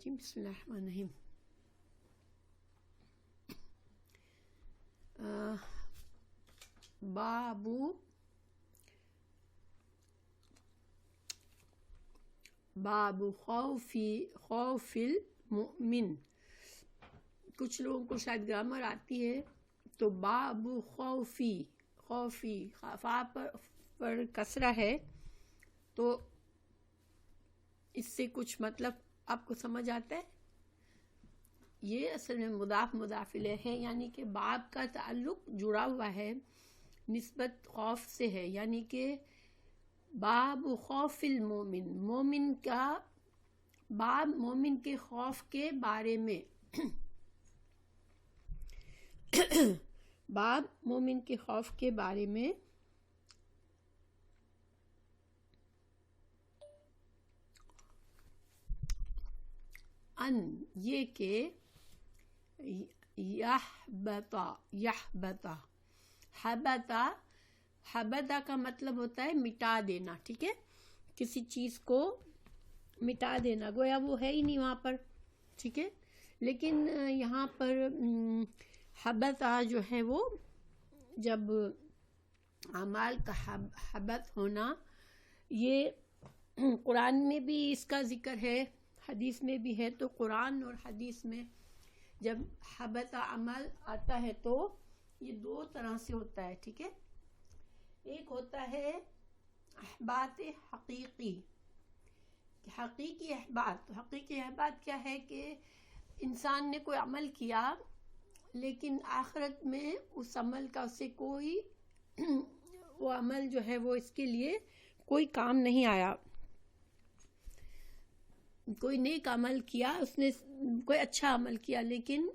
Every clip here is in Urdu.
بسم اللہ الرحمن الرحیم. باب خوف المؤمن. کچھ لوگوں کو شاید گرامر آتی ہے تو باب خوفی فا پر کسرہ ہے تو اس سے کچھ مطلب آپ کو سمجھ آتا ہے. یہ اصل میں مضاف الیہ ہے، یعنی کہ باب کا تعلق جڑا ہوا ہے، نسبت خوف سے ہے، یعنی کہ باب خوف المومن، مومن کا باب مومن کے خوف کے بارے میں باب مومن کے خوف کے بارے میں. ان یہ کہ حبتا کا مطلب ہوتا ہے مٹا دینا. ٹھیک ہے، کسی چیز کو مٹا دینا، گویا وہ ہے ہی نہیں وہاں پر. ٹھیک ہے، لیکن یہاں پر حبتا جو ہے وہ جب اعمال کا حبت ہونا، یہ قرآن میں بھی اس کا ذکر ہے، حدیث میں بھی ہے. تو قرآن اور حدیث میں جب حبت عمل آتا ہے تو یہ دو طرح سے ہوتا ہے. ٹھیک ہے، ایک ہوتا ہے احباط حقیقی، حقیقی احباط. حقیقی احباط کیا ہے کہ انسان نے کوئی عمل کیا لیکن آخرت میں اس عمل کا اسے کوئی وہ عمل جو ہے وہ اس کے لیے کوئی کام نہیں آیا. کوئی نیک عمل کیا، اس نے کوئی اچھا عمل کیا لیکن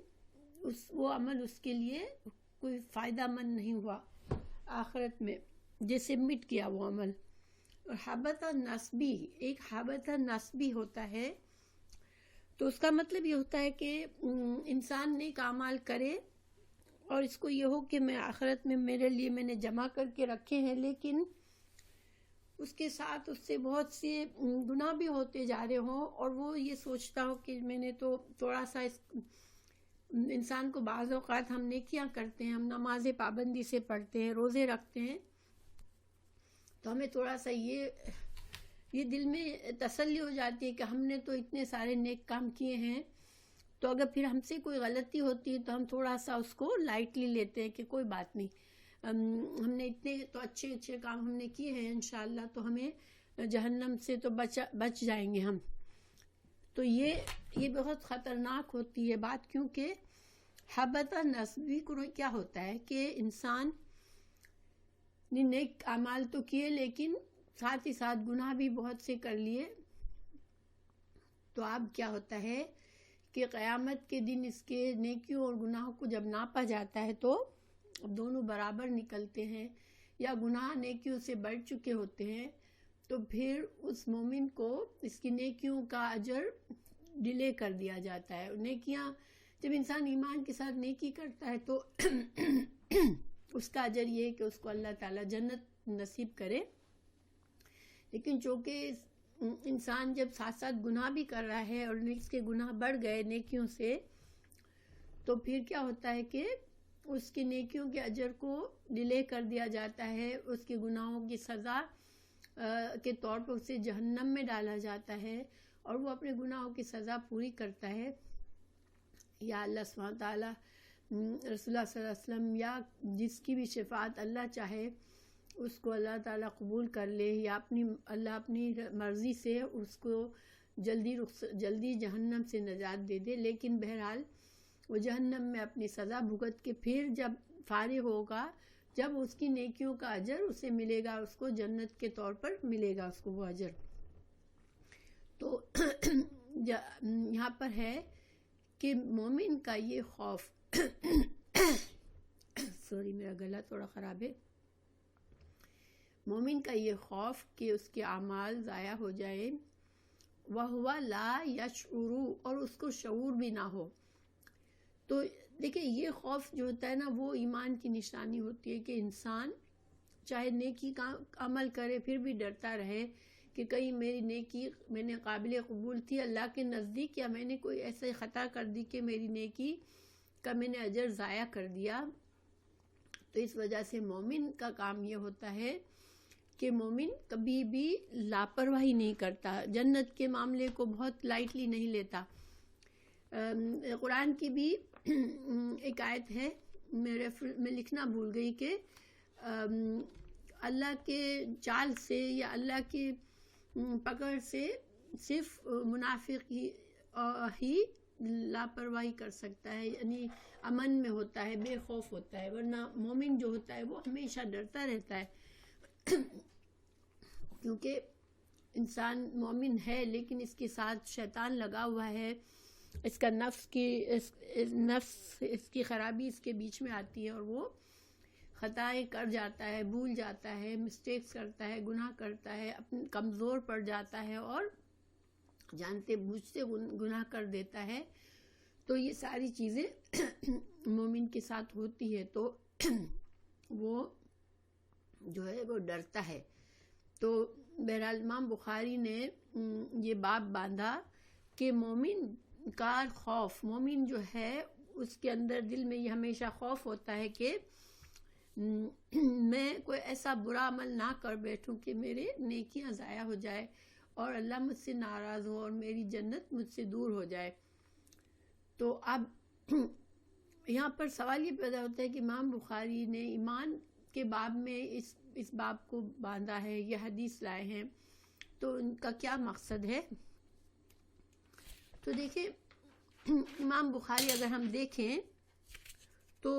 وہ عمل اس کے لیے کوئی فائدہ مند نہیں ہوا آخرت میں، جیسے مٹ گیا وہ عمل. اور حبط نسبی، ایک حبط نسبی ہوتا ہے، تو اس کا مطلب یہ ہوتا ہے کہ انسان نیک اعمال کرے اور اس کو یہ ہو کہ میں آخرت میں میرے لیے میں نے جمع کر کے رکھے ہیں، لیکن اس کے ساتھ اس سے بہت سے گناہ بھی ہوتے جا رہے ہوں اور وہ یہ سوچتا ہو کہ میں نے تو تھوڑا سا انسان کو بعض اوقات ہم نیکیاں کرتے ہیں، ہم نماز پابندی سے پڑھتے ہیں، روزے رکھتے ہیں، تو ہمیں تھوڑا سا یہ دل میں تسلی ہو جاتی ہے کہ ہم نے تو اتنے سارے نیک کام کیے ہیں، تو اگر پھر ہم سے کوئی غلطی ہوتی ہے تو ہم تھوڑا سا اس کو لائٹلی لیتے ہیں کہ کوئی بات نہیں، ہم نے اتنے تو اچھے کام ہم نے کیے ہیں، انشاءاللہ تو ہمیں جہنم سے تو بچ جائیں گے ہم. تو یہ بہت خطرناک ہوتی ہے بات، کیونکہ حبط نسبی کو کیا ہوتا ہے کہ انسان نے نیک اعمال تو کیے لیکن ساتھ ہی ساتھ گناہ بھی بہت سے کر لیے. تو اب کیا ہوتا ہے کہ قیامت کے دن اس کے نیکیوں اور گناہوں کو جب ناپا جاتا ہے تو اب دونوں برابر نکلتے ہیں یا گناہ نیکیوں سے بڑھ چکے ہوتے ہیں، تو پھر اس مومن کو اس کی نیکیوں کا اجر ڈیلے کر دیا جاتا ہے. نیکیاں جب انسان ایمان کے ساتھ نیکی کرتا ہے تو اس کا اجر یہ ہے کہ اس کو اللہ تعالیٰ جنت نصیب کرے. لیکن چونکہ انسان جب ساتھ ساتھ گناہ بھی کر رہا ہے اور اس کے گناہ بڑھ گئے نیکیوں سے، تو پھر کیا ہوتا ہے کہ اس کی نیکیوں کے اجر کو ڈیلے کر دیا جاتا ہے، اس کے گناہوں کی سزا کے طور پر اسے جہنم میں ڈالا جاتا ہے اور وہ اپنے گناہوں کی سزا پوری کرتا ہے. یا اللہ سبحانہ وتعالیٰ رسول اللہ صلی اللہ علیہ وسلم یا جس کی بھی شفاعت اللہ چاہے اس کو اللہ تعالیٰ قبول کر لے، یا اللہ اپنی مرضی سے اس کو جلدی جہنم سے نجات دے دے. لیکن بہرحال وہ جہنم میں اپنی سزا بھگت کے پھر جب فارغ ہوگا، جب اس کی نیکیوں کا اجر اسے ملے گا، اس کو جنت کے طور پر ملے گا اس کو وہ اجر. تو یہاں پر ہے کہ مومن کا یہ خوف سوری میرا گلا تھوڑا خراب ہے. مومن کا یہ خوف کہ اس کے اعمال ضائع ہو جائیں، وَهُوَ لَا يَشْعُرُ، اور اس کو شعور بھی نہ ہو. تو دیکھیں یہ خوف جو ہوتا ہے نا، وہ ایمان کی نشانی ہوتی ہے کہ انسان چاہے نیکی کا عمل کرے پھر بھی ڈرتا رہے کہ کہیں میری نیکی میں نے قابل قبول تھی اللہ کے نزدیک، یا میں نے کوئی ایسے خطا کر دی کہ میری نیکی کا میں نے اجر ضائع کر دیا. تو اس وجہ سے مومن کا کام یہ ہوتا ہے کہ مومن کبھی بھی لاپرواہی نہیں کرتا، جنت کے معاملے کو بہت لائٹلی نہیں لیتا. قرآن کی بھی ایک آیت ہے، میں لکھنا بھول گئی، کہ اللہ کے چال سے یا اللہ کی پکڑ سے صرف منافق ہی لاپرواہی کر سکتا ہے، یعنی امن میں ہوتا ہے، بے خوف ہوتا ہے، ورنہ مومن جو ہوتا ہے وہ ہمیشہ ڈرتا رہتا ہے. کیونکہ انسان مومن ہے لیکن اس کے ساتھ شیطان لگا ہوا ہے، اس کا نفس کی خرابی اس کے بیچ میں آتی ہے، اور وہ خطائیں کر جاتا ہے، بھول جاتا ہے، مسٹیکس کرتا ہے، گناہ کرتا ہے، اپنے کمزور پڑ جاتا ہے اور جانتے بوجھتے گناہ کر دیتا ہے. تو یہ ساری چیزیں مومن کے ساتھ ہوتی ہے، تو وہ جو ہے وہ ڈرتا ہے. تو بہرحال امام بخاری نے یہ باب باندھا کہ مومن کا خوف، مومن جو ہے اس کے اندر دل میں یہ ہمیشہ خوف ہوتا ہے کہ میں کوئی ایسا برا عمل نہ کر بیٹھوں کہ میرے نیکیاں ضائع ہو جائے اور اللہ مجھ سے ناراض ہو اور میری جنت مجھ سے دور ہو جائے. تو اب یہاں پر سوال یہ پیدا ہوتا ہے کہ امام بخاری نے ایمان کے باب میں اس باب کو باندھا ہے، یہ حدیث لائے ہیں، تو ان کا کیا مقصد ہے؟ تو دیکھیں امام بخاری اگر ہم دیکھیں تو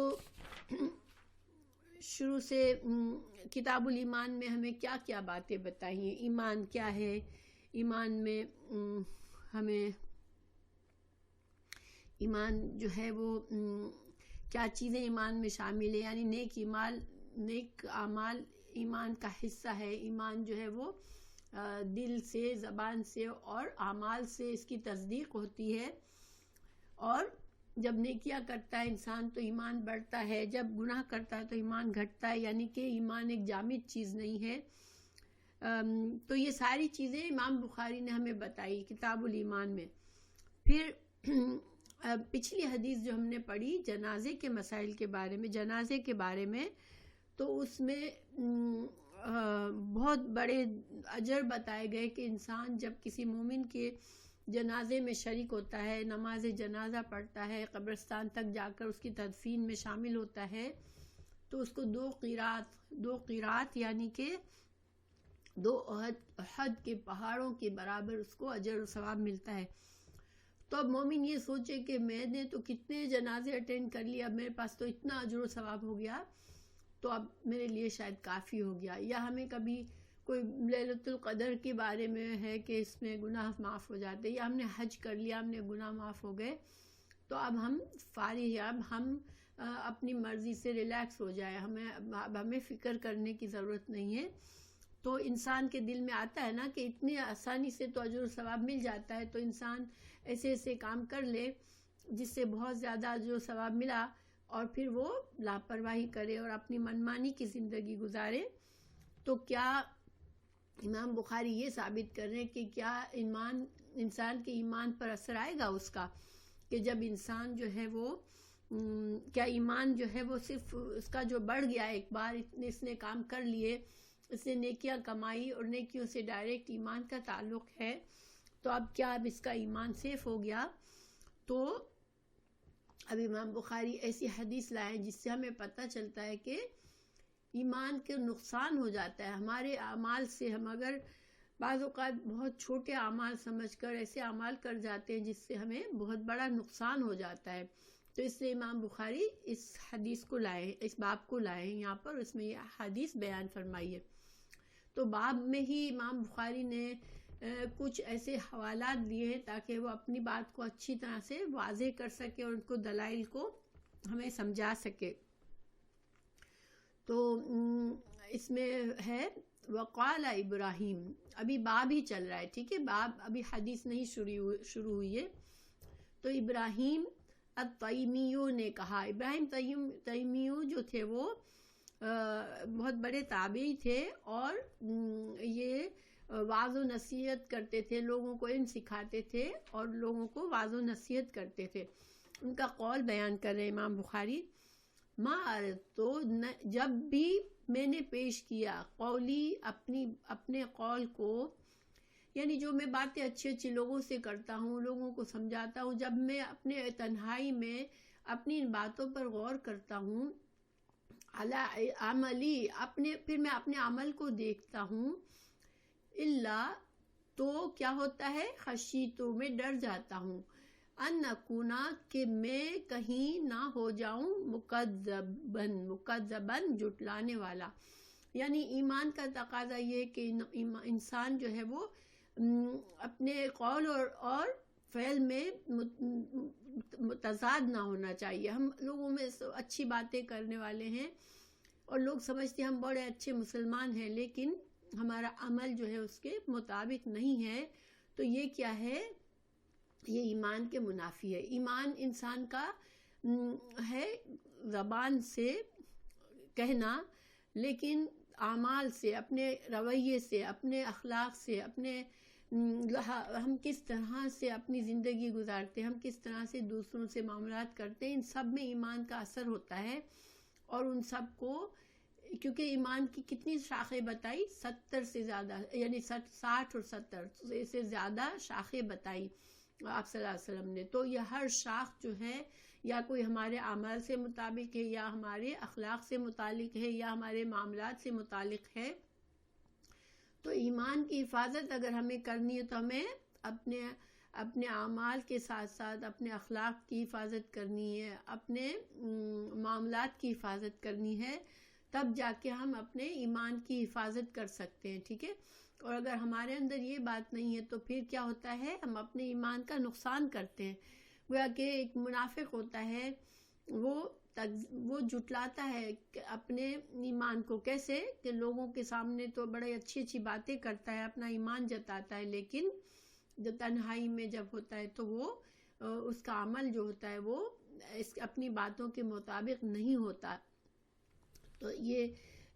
شروع سے کتاب الایمان میں ہمیں کیا کیا باتیں بتائی ہیں. ایمان کیا ہے، ایمان میں ہمیں ایمان جو ہے وہ کیا چیزیں ایمان میں شامل ہے، یعنی نیک اعمال ایمان کا حصہ ہے. ایمان جو ہے وہ دل سے، زبان سے اور اعمال سے اس کی تصدیق ہوتی ہے، اور جب نیکیاں کرتا ہے انسان تو ایمان بڑھتا ہے، جب گناہ کرتا ہے تو ایمان گھٹتا ہے، یعنی کہ ایمان ایک جامد چیز نہیں ہے. تو یہ ساری چیزیں امام بخاری نے ہمیں بتائی کتاب الایمان میں. پھر پچھلی حدیث جو ہم نے پڑھی جنازے کے مسائل کے بارے میں، جنازے کے بارے میں، تو اس میں بہت بڑے اجر بتائے گئے کہ انسان جب کسی مومن کے جنازے میں شریک ہوتا ہے، نماز جنازہ پڑھتا ہے، قبرستان تک جا کر اس کی تدفین میں شامل ہوتا ہے، تو اس کو 2 قیرات یعنی کہ 2 احد کے پہاڑوں کے برابر اس کو اجر و ثواب ملتا ہے. تو اب مومن یہ سوچے کہ میں نے تو کتنے جنازے اٹینڈ کر لیا، اب میرے پاس تو اتنا اجر و ثواب ہو گیا، تو اب میرے لیے شاید کافی ہو گیا. یا ہمیں کبھی کوئی لیلۃ القدر کے بارے میں ہے کہ اس میں گناہ معاف ہو جاتے، یا ہم نے حج کر لیا، ہم نے گناہ معاف ہو گئے، تو اب ہم فارغ ہیں، اب ہم اپنی مرضی سے ریلیکس ہو جائے، ہمیں فکر کرنے کی ضرورت نہیں ہے. تو انسان کے دل میں آتا ہے نا کہ اتنی آسانی سے تو اجر و ثواب مل جاتا ہے، تو انسان ایسے کام کر لے جس سے بہت زیادہ اجر و ثواب ملا، اور پھر وہ لاپرواہی کرے اور اپنی منمانی کی زندگی گزارے. تو کیا امام بخاری یہ ثابت کر رہے ہیں کہ کیا انسان کے ایمان پر اثر آئے گا اس کا، کہ جب انسان جو ہے وہ کیا ایمان جو ہے وہ صرف اس کا جو بڑھ گیا ایک بار اس نے کام کر لیے، اس نے نیکیاں کمائی اور نیکیوں سے ڈائریکٹ ایمان کا تعلق ہے، تو اب کیا اب اس کا ایمان سیف ہو گیا؟ تو اب امام بخاری ایسی حدیث لائے جس سے ہمیں پتہ چلتا ہے کہ ایمان کے نقصان ہو جاتا ہے ہمارے اعمال سے. ہم اگر بعض اوقات بہت چھوٹے اعمال سمجھ کر ایسے اعمال کر جاتے ہیں جس سے ہمیں بہت بڑا نقصان ہو جاتا ہے، تو اس لیے امام بخاری اس حدیث کو لائے، اس باب کو لائے ہیں یہاں پر، اس میں یہ حدیث بیان فرمائی ہے. تو باب میں ہی امام بخاری نے کچھ ایسے حوالات دیے ہیں تاکہ وہ اپنی بات کو اچھی طرح سے واضح کر سکے اور ان کو دلائل کو ہمیں سمجھا سکے. تو اس میں ہے وقال ابراہیم، ابھی باب ہی چل رہا ہے، ٹھیک ہے، باب ابھی حدیث نہیں شروع ہوئی ہے. تو ابراہیم التیمیو نے کہا، ابراہیم تیمیو جو تھے وہ بہت بڑے تابعی تھے، اور یہ واعظ و نصیحت کرتے تھے، لوگوں کو علم سکھاتے تھے اور لوگوں کو واعظ و نصیحت کرتے تھے۔ ان کا قول بیان کر رہے امام بخاری، تو جب بھی میں نے پیش کیا قولی اپنے قول کو، یعنی جو میں باتیں اچھی اچھی لوگوں سے کرتا ہوں، لوگوں کو سمجھاتا ہوں، جب میں اپنے تنہائی میں اپنی ان باتوں پر غور کرتا ہوں، عملی پھر میں اپنے عمل کو دیکھتا ہوں، اللہ تو کیا ہوتا ہے، خشیتو میں ڈر جاتا ہوں، ان نکونا کہ میں کہیں نہ ہو جاؤں مکذبن جھٹلانے والا۔ یعنی ایمان کا تقاضا یہ کہ انسان جو ہے وہ اپنے قول اور فعل میں متضاد نہ ہونا چاہیے۔ ہم لوگوں میں اچھی باتیں کرنے والے ہیں اور لوگ سمجھتے ہیں ہم بڑے اچھے مسلمان ہیں، لیکن ہمارا عمل جو ہے اس کے مطابق نہیں ہے، تو یہ کیا ہے، یہ ایمان کے منافی ہے۔ ایمان انسان کا ہے زبان سے کہنا، لیکن اعمال سے، اپنے رویے سے، اپنے اخلاق سے، ہم کس طرح سے اپنی زندگی گزارتے ہیں، ہم کس طرح سے دوسروں سے معاملات کرتے ہیں، ان سب میں ایمان کا اثر ہوتا ہے۔ اور ان سب کو، کیونکہ ایمان کی کتنی شاخیں بتائی، 70 سے زیادہ، یعنی 60 اور 70 سے زیادہ شاخیں بتائی آپ صلی اللہ علیہ وسلم نے۔ تو یہ ہر شاخ جو ہے یا کوئی ہمارے اعمال سے مطابق ہے، یا ہمارے اخلاق سے متعلق ہے، یا ہمارے معاملات سے متعلق ہے۔ تو ایمان کی حفاظت اگر ہمیں کرنی ہے تو ہمیں اپنے اعمال کے ساتھ ساتھ اپنے اخلاق کی حفاظت کرنی ہے، اپنے معاملات کی حفاظت کرنی ہے، تب جا کے ہم اپنے ایمان کی حفاظت کر سکتے ہیں، ٹھیک ہے۔ اور اگر ہمارے اندر یہ بات نہیں ہے تو پھر کیا ہوتا ہے، ہم اپنے ایمان کا نقصان کرتے ہیں۔ گویا کہ ایک منافق ہوتا ہے، وہ جھٹلاتا ہے اپنے ایمان کو، کیسے کہ لوگوں کے سامنے تو بڑے اچھی اچھی باتیں کرتا ہے، اپنا ایمان جتاتا ہے، لیکن جو تنہائی میں جب ہوتا ہے تو وہ اس کا عمل جو ہوتا ہے وہ اپنی باتوں کے مطابق نہیں ہوتا۔ تو یہ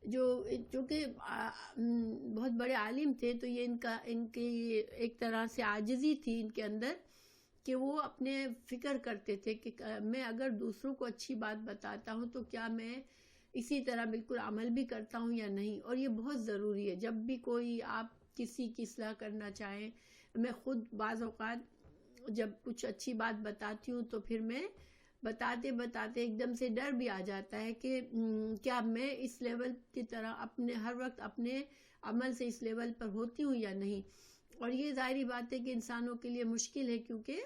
جو کہ بہت بڑے عالم تھے، تو یہ ان کی ایک طرح سے عاجزی تھی ان کے اندر، کہ وہ اپنے فکر کرتے تھے کہ میں اگر دوسروں کو اچھی بات بتاتا ہوں تو کیا میں اسی طرح بالکل عمل بھی کرتا ہوں یا نہیں۔ اور یہ بہت ضروری ہے، جب بھی کوئی آپ کسی کی اصلاح کرنا چاہیں، میں خود بعض اوقات جب کچھ اچھی بات بتاتی ہوں تو پھر میں بتاتے بتاتے ایک دم سے ڈر بھی آ جاتا ہے کہ کیا میں اس لیول کی طرح ہر وقت اپنے عمل سے اس لیول پر ہوتی ہوں یا نہیں۔ اور یہ ظاہری بات ہے کہ انسانوں کے لیے مشکل ہے، کیونکہ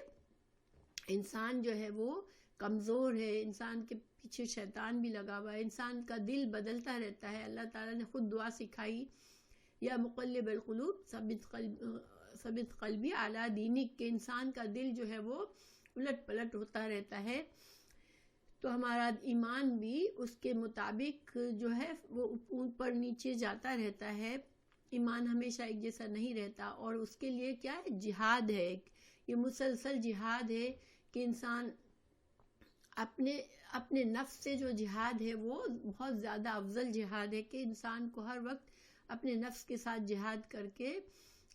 انسان جو ہے وہ کمزور ہے، انسان کے پیچھے شیطان بھی لگا ہوا ہے، انسان کا دل بدلتا رہتا ہے۔ اللہ تعالیٰ نے خود دعا سکھائی، یا مقلب القلوب ثبت قلبی علی دینک، کہ انسان کا دل جو ہے وہ الٹ پلٹ ہوتا رہتا ہے، تو ہمارا ایمان بھی اس کے مطابق جو ہے وہ اوپر نیچے جاتا رہتا ہے۔ ایمان ہمیشہ ایک جیسا نہیں رہتا، اور اس کے لیے کیا ہے، جہاد ہے، یہ مسلسل جہاد ہے کہ انسان اپنے نفس سے جو جہاد ہے وہ بہت زیادہ افضل جہاد ہے، کہ انسان کو ہر وقت اپنے نفس کے ساتھ جہاد کر کے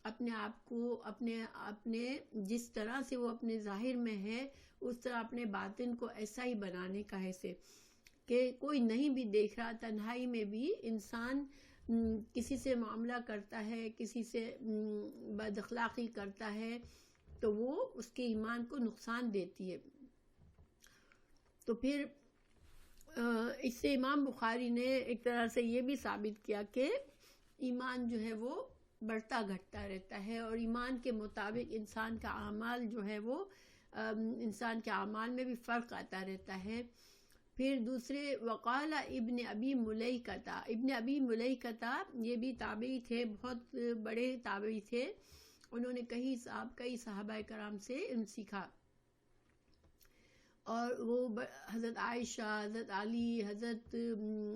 اپنے آپ کو اپنے جس طرح سے وہ اپنے ظاہر میں ہے اس طرح اپنے باطن کو ایسا ہی بنانے کا ہے، سے کہ کوئی نہیں بھی دیکھ رہا، تنہائی میں بھی انسان کسی سے معاملہ کرتا ہے، کسی سے بد اخلاقی کرتا ہے تو وہ اس کے ایمان کو نقصان دیتی ہے۔ تو پھر اس سے امام بخاری نے ایک طرح سے یہ بھی ثابت کیا کہ ایمان جو ہے وہ بڑھتا گھٹتا رہتا ہے، اور ایمان کے مطابق انسان کا اعمال جو ہے وہ انسان کے اعمال میں بھی فرق آتا رہتا ہے۔ پھر دوسرے وقال ابن ابی ملیکہ، یہ بھی تابعی تھے، بہت بڑے تابعی تھے، انہوں نے کئی صحابہ کرام سے علم سیکھا، اور وہ حضرت عائشہ، حضرت علی، حضرت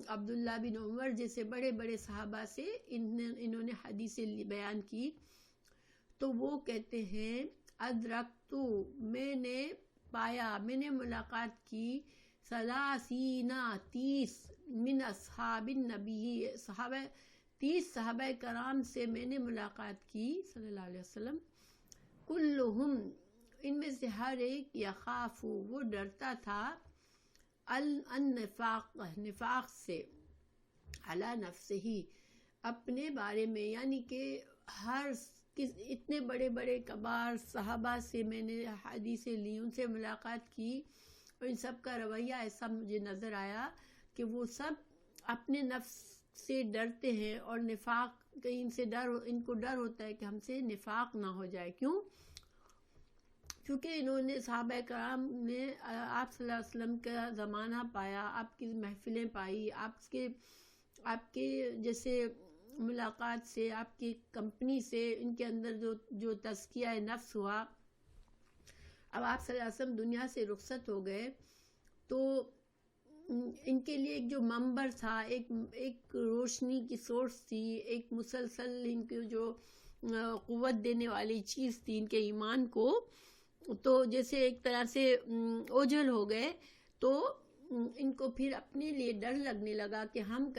عبداللہ بن عمر جیسے بڑے بڑے صحابہ سے انہوں نے حدیثیں بیان کی۔ تو وہ کہتے ہیں ادرکتو، میں نے پایا، میں نے ملاقات کی، 30 من اصحاب النبی، 30 صحابہ کرام سے میں نے ملاقات کی صلی اللہ علیہ وسلم، کلہم ان میں سے ہر ایک یخاف وہ ڈرتا تھا النفاق نفاق سے، علی نفسہ ہی اپنے بارے میں، یعنی کہ اتنے بڑے بڑے کبار صحابہ سے میں نے حدیثیں لی، ان سے ملاقات کی، اور ان سب کا رویہ ایسا مجھے نظر آیا کہ وہ سب اپنے نفس سے ڈرتے ہیں، اور نفاق کہیں ان کو ڈر ہوتا ہے کہ ہم سے نفاق نہ ہو جائے۔ کیوں؟ کیونکہ انہوں نے صحابہ کرام نے آپ صلی اللہ علیہ وسلم کا زمانہ پایا، آپ کی محفلیں پائی، آپ کے جیسے ملاقات سے، آپ کی کمپنی سے ان کے اندر جو تزکیہ نفس ہوا۔ اب آپ صلی اللہ علیہ وسلم دنیا سے رخصت ہو گئے تو ان کے لیے ایک جو منبر تھا، ایک روشنی کی سورس تھی، ایک مسلسل ان کی جو قوت دینے والی چیز تھی ان کے ایمان کو، تو جیسے ایک طرح سے اوجھل ہو گئے، تو ان کو پھر اپنے لیے ڈر لگنے لگا کہ ہم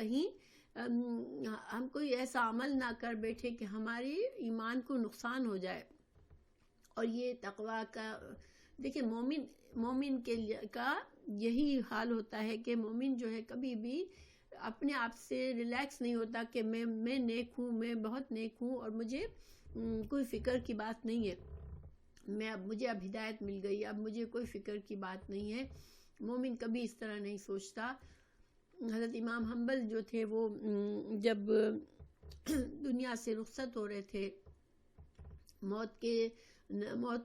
کوئی ایسا عمل نہ کر بیٹھے کہ ہماری ایمان کو نقصان ہو جائے۔ اور یہ تقویٰ کا دیکھیں، مومن کا یہی حال ہوتا ہے کہ مومن جو ہے کبھی بھی اپنے آپ سے ریلیکس نہیں ہوتا کہ میں نیک ہوں، میں بہت نیک ہوں اور مجھے کوئی فکر کی بات نہیں ہے، مجھے اب ہدایت مل گئی، اب مجھے کوئی فکر کی بات نہیں ہے۔ مومن کبھی اس طرح نہیں سوچتا۔ حضرت امام حنبل جو تھے وہ جب دنیا سے رخصت ہو رہے تھے، موت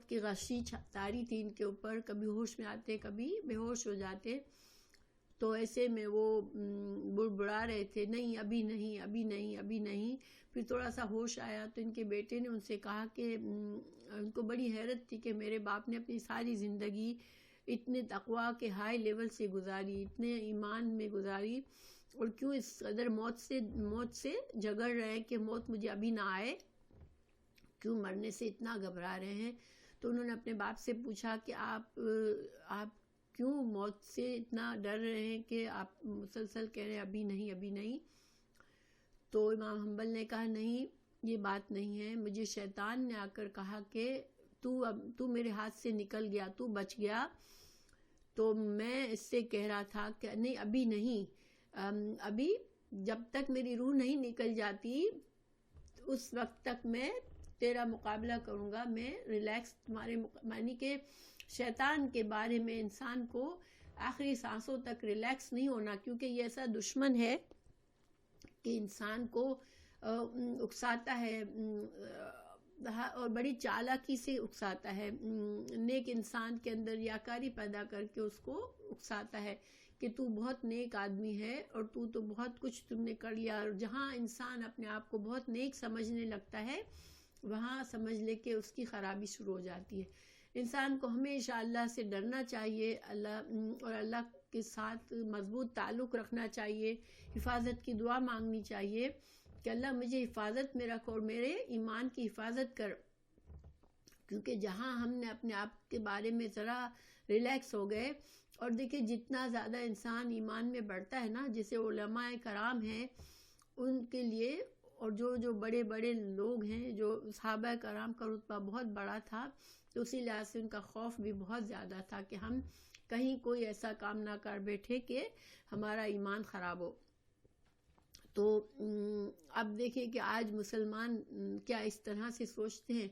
کی غشی تاری تھی ان کے اوپر، کبھی ہوش میں آتے کبھی بے ہوش ہو جاتے، تو ایسے میں وہ بڑبڑا رہے تھے، نہیں ابھی نہیں ابھی نہیں ابھی نہیں۔ پھر تھوڑا سا ہوش آیا تو ان کے بیٹے نے ان سے کہا کہ ان کو بڑی حیرت تھی کہ میرے باپ نے اپنی ساری زندگی اتنے تقویٰ کے ہائی لیول سے گزاری، اتنے ایمان میں گزاری، اور کیوں اس قدر موت سے جھگڑ رہے ہیں کہ موت مجھے ابھی نہ آئے، کیوں مرنے سے اتنا گھبرا رہے ہیں۔ تو انہوں نے اپنے باپ سے پوچھا کہ آپ کیوں موت سے اتنا ڈر رہے ہیں کہ آپ مسلسل کہہ رہے ہیں ابھی نہیں ابھی نہیں؟ تو امام حنبل نے کہا نہیں، یہ بات نہیں ہے، مجھے شیطان نے آ کر کہا کہ تو میرے ہاتھ سے نکل گیا، تو بچ گیا، تو میں اس سے کہہ رہا تھا کہ نہیں ابھی نہیں، ابھی جب تک میری روح نہیں نکل جاتی اس وقت تک میں تیرا مقابلہ کروں گا، میں ریلیکس تمہارے معنی کہ شیطان کے بارے میں انسان کو آخری سانسوں تک ریلیکس نہیں ہونا، کیونکہ یہ ایسا دشمن ہے کہ انسان کو اکساتا ہے اور بڑی چالاکی سے اکساتا ہے، نیک انسان کے اندر ریاکاری پیدا کر کے اس کو اکساتا ہے کہ تو بہت نیک آدمی ہے اور تو بہت کچھ تم نے کر لیا، اور جہاں انسان اپنے آپ کو بہت نیک سمجھنے لگتا ہے وہاں سمجھ لے کہ اس کی خرابی شروع ہو جاتی ہے۔ انسان کو ہمیشہ اللہ سے ڈرنا چاہیے، اللہ کے ساتھ مضبوط تعلق رکھنا چاہیے، حفاظت کی دعا مانگنی چاہیے کہ اللہ مجھے حفاظت میں رکھ اور میرے ایمان کی حفاظت کر، کیونکہ جہاں ہم نے اپنے آپ کے بارے میں ذرا ریلیکس ہو گئے، اور دیکھیں جتنا زیادہ انسان ایمان میں بڑھتا ہے نا، جیسے علماء کرام ہیں ان کے لیے، اور جو بڑے بڑے لوگ ہیں، جو صحابہ کرام کا رتبہ بہت بڑا تھا، تو اسی لحاظ سے ان کا خوف بھی بہت زیادہ تھا کہ ہم کہیں کوئی ایسا کام نہ کر بیٹھے کہ ہمارا ایمان خراب ہو۔ تو اب دیکھیں کہ آج مسلمان کیا اس طرح سے سوچتے ہیں،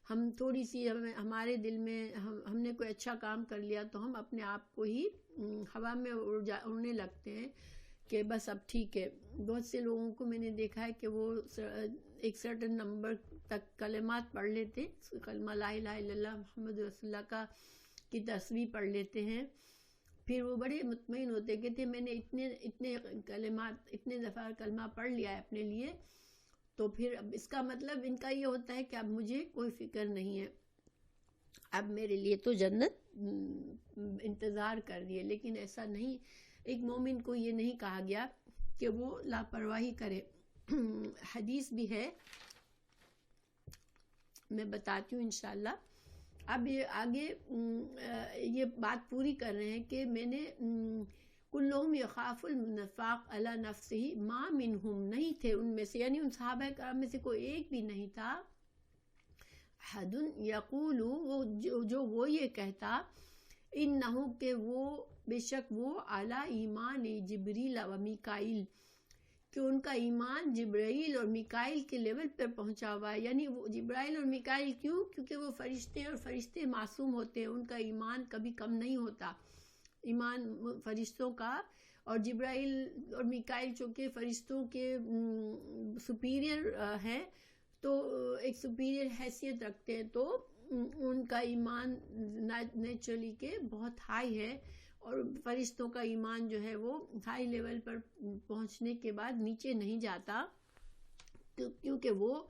ہم تھوڑی سی ہمارے دل میں ہم نے کوئی اچھا کام کر لیا تو ہم اپنے آپ کو ہی ہوا میں اڑنے لگتے ہیں کہ بس اب ٹھیک ہے۔ بہت سے لوگوں کو میں نے دیکھا ہے کہ وہ ایک سرٹن نمبر تک کلمات پڑھ لیتے، کلمہ لا الہ الا اللہ محمد رسول اللہ کی تسبیح پڑھ لیتے ہیں، پھر وہ بڑے مطمئن ہوتے کہتے میں نے اتنے کلمات اتنے دفعہ کلمہ پڑھ لیا ہے اپنے لیے، تو پھر اب اس کا مطلب ان کا یہ ہوتا ہے کہ اب مجھے کوئی فکر نہیں ہے، اب میرے لیے تو جنت انتظار کر رہی ہے۔ لیکن ایسا نہیں، ایک مومن کو یہ نہیں کہا گیا کہ وہ لاپرواہی کرے۔ حدیث بھی ہے، میں بتاتی ہوں انشاءاللہ۔ اب یہ آگے یہ بات پوری کر رہے ہیں کہ میں نے کلہم یخاف النفاق علی نفسہ ما منہم، نہیں تھے ان میں سے، یعنی ان صحابہ کرام میں سے کوئی ایک بھی نہیں تھا، احد یقول، وہ یہ کہتا، انہو کہ وہ بے شک وہ علی ایمان جبریل و میکائیل، کہ ان کا ایمان جبرائیل اور میکائیل کے لیول پر پہنچا ہوا ہے. یعنی وہ جبرائیل اور میکائیل کیوں؟ کیونکہ وہ فرشتے اور فرشتے معصوم ہوتے ہیں، ان کا ایمان کبھی کم نہیں ہوتا ایمان فرشتوں کا. اور جبرائیل اور میکائیل چونکہ فرشتوں کے سپیریئر ہیں تو ایک سپیریئر حیثیت رکھتے ہیں، تو ان کا ایمان نیچرلی کے بہت ہائی ہے، اور فرشتوں کا ایمان جو ہے وہ ہائی لیول پر پہنچنے کے بعد نیچے نہیں جاتا، کیونکہ وہ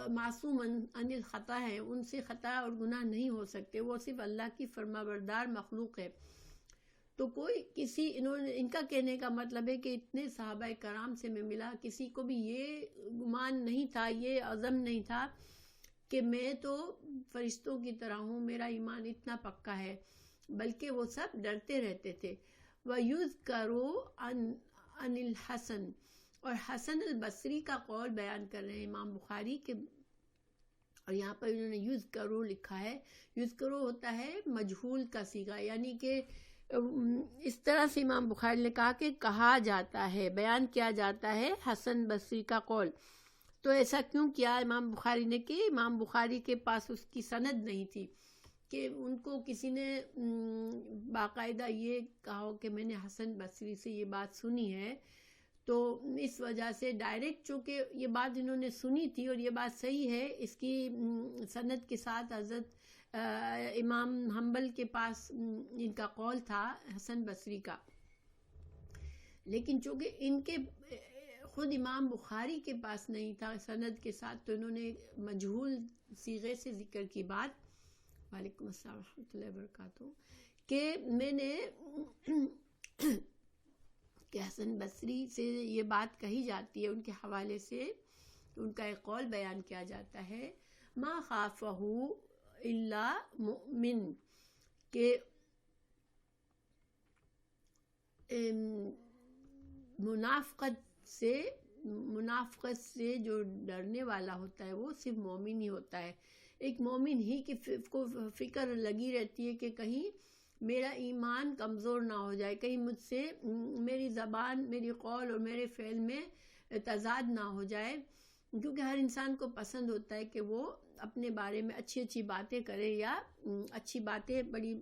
معصوم عن الخطا ہے، ان سے خطا اور گناہ نہیں ہو سکتے، وہ صرف اللہ کی فرمانبردار مخلوق ہے. تو کوئی ان کا کہنے کا مطلب ہے کہ اتنے صحابہ کرام سے میں ملا، کسی کو بھی یہ گمان نہیں تھا، یہ عزم نہیں تھا کہ میں تو فرشتوں کی طرح ہوں، میرا ایمان اتنا پکا ہے، بلکہ وہ سب ڈرتے رہتے تھے. وَيُذْكَرُ عَنِ الْحَسَنِ، اور حسن البصری کا قول بیان کر رہے ہیں امام بخاری کے، اور یہاں پر انہوں نے یذکرو لکھا ہے. یذکرو ہوتا ہے مجہول کا صیغہ، یعنی کہ اس طرح سے امام بخاری نے کہا کہ کہا جاتا ہے، بیان کیا جاتا ہے حسن بصری کا قول. تو ایسا کیوں کیا امام بخاری نے کہ امام بخاری کے پاس اس کی سند نہیں تھی کہ ان کو کسی نے باقاعدہ یہ کہا ہو کہ میں نے حسن بصری سے یہ بات سنی ہے. تو اس وجہ سے ڈائریکٹ چونکہ یہ بات انہوں نے سنی تھی اور یہ بات صحیح ہے، اس کی سند کے ساتھ حضرت امام حنبل کے پاس ان کا قول تھا حسن بصری کا، لیکن چونکہ ان کے خود امام بخاری کے پاس نہیں تھا سند کے ساتھ، تو انہوں نے مجہول صیغے سے ذکر کی بات. وعلیکم السلام ورحمۃ اللہ وبرکاتہ. کہ میں نے کہ حسن بصری سے یہ بات کہی جاتی ہے ان کے حوالے سے، ان کا ایک قول بیان کیا جاتا ہے، ما خافہ الا مؤمن، کہ منافقت سے جو ڈرنے والا ہوتا ہے وہ صرف مومن ہی ہوتا ہے. ایک مومن ہی کی کو فکر لگی رہتی ہے کہ کہیں میرا ایمان کمزور نہ ہو جائے، کہیں مجھ سے میری زبان، میری قول اور میرے فعل میں تضاد نہ ہو جائے، کیونکہ ہر انسان کو پسند ہوتا ہے کہ وہ اپنے بارے میں اچھی اچھی باتیں کرے، یا اچھی باتیں بڑی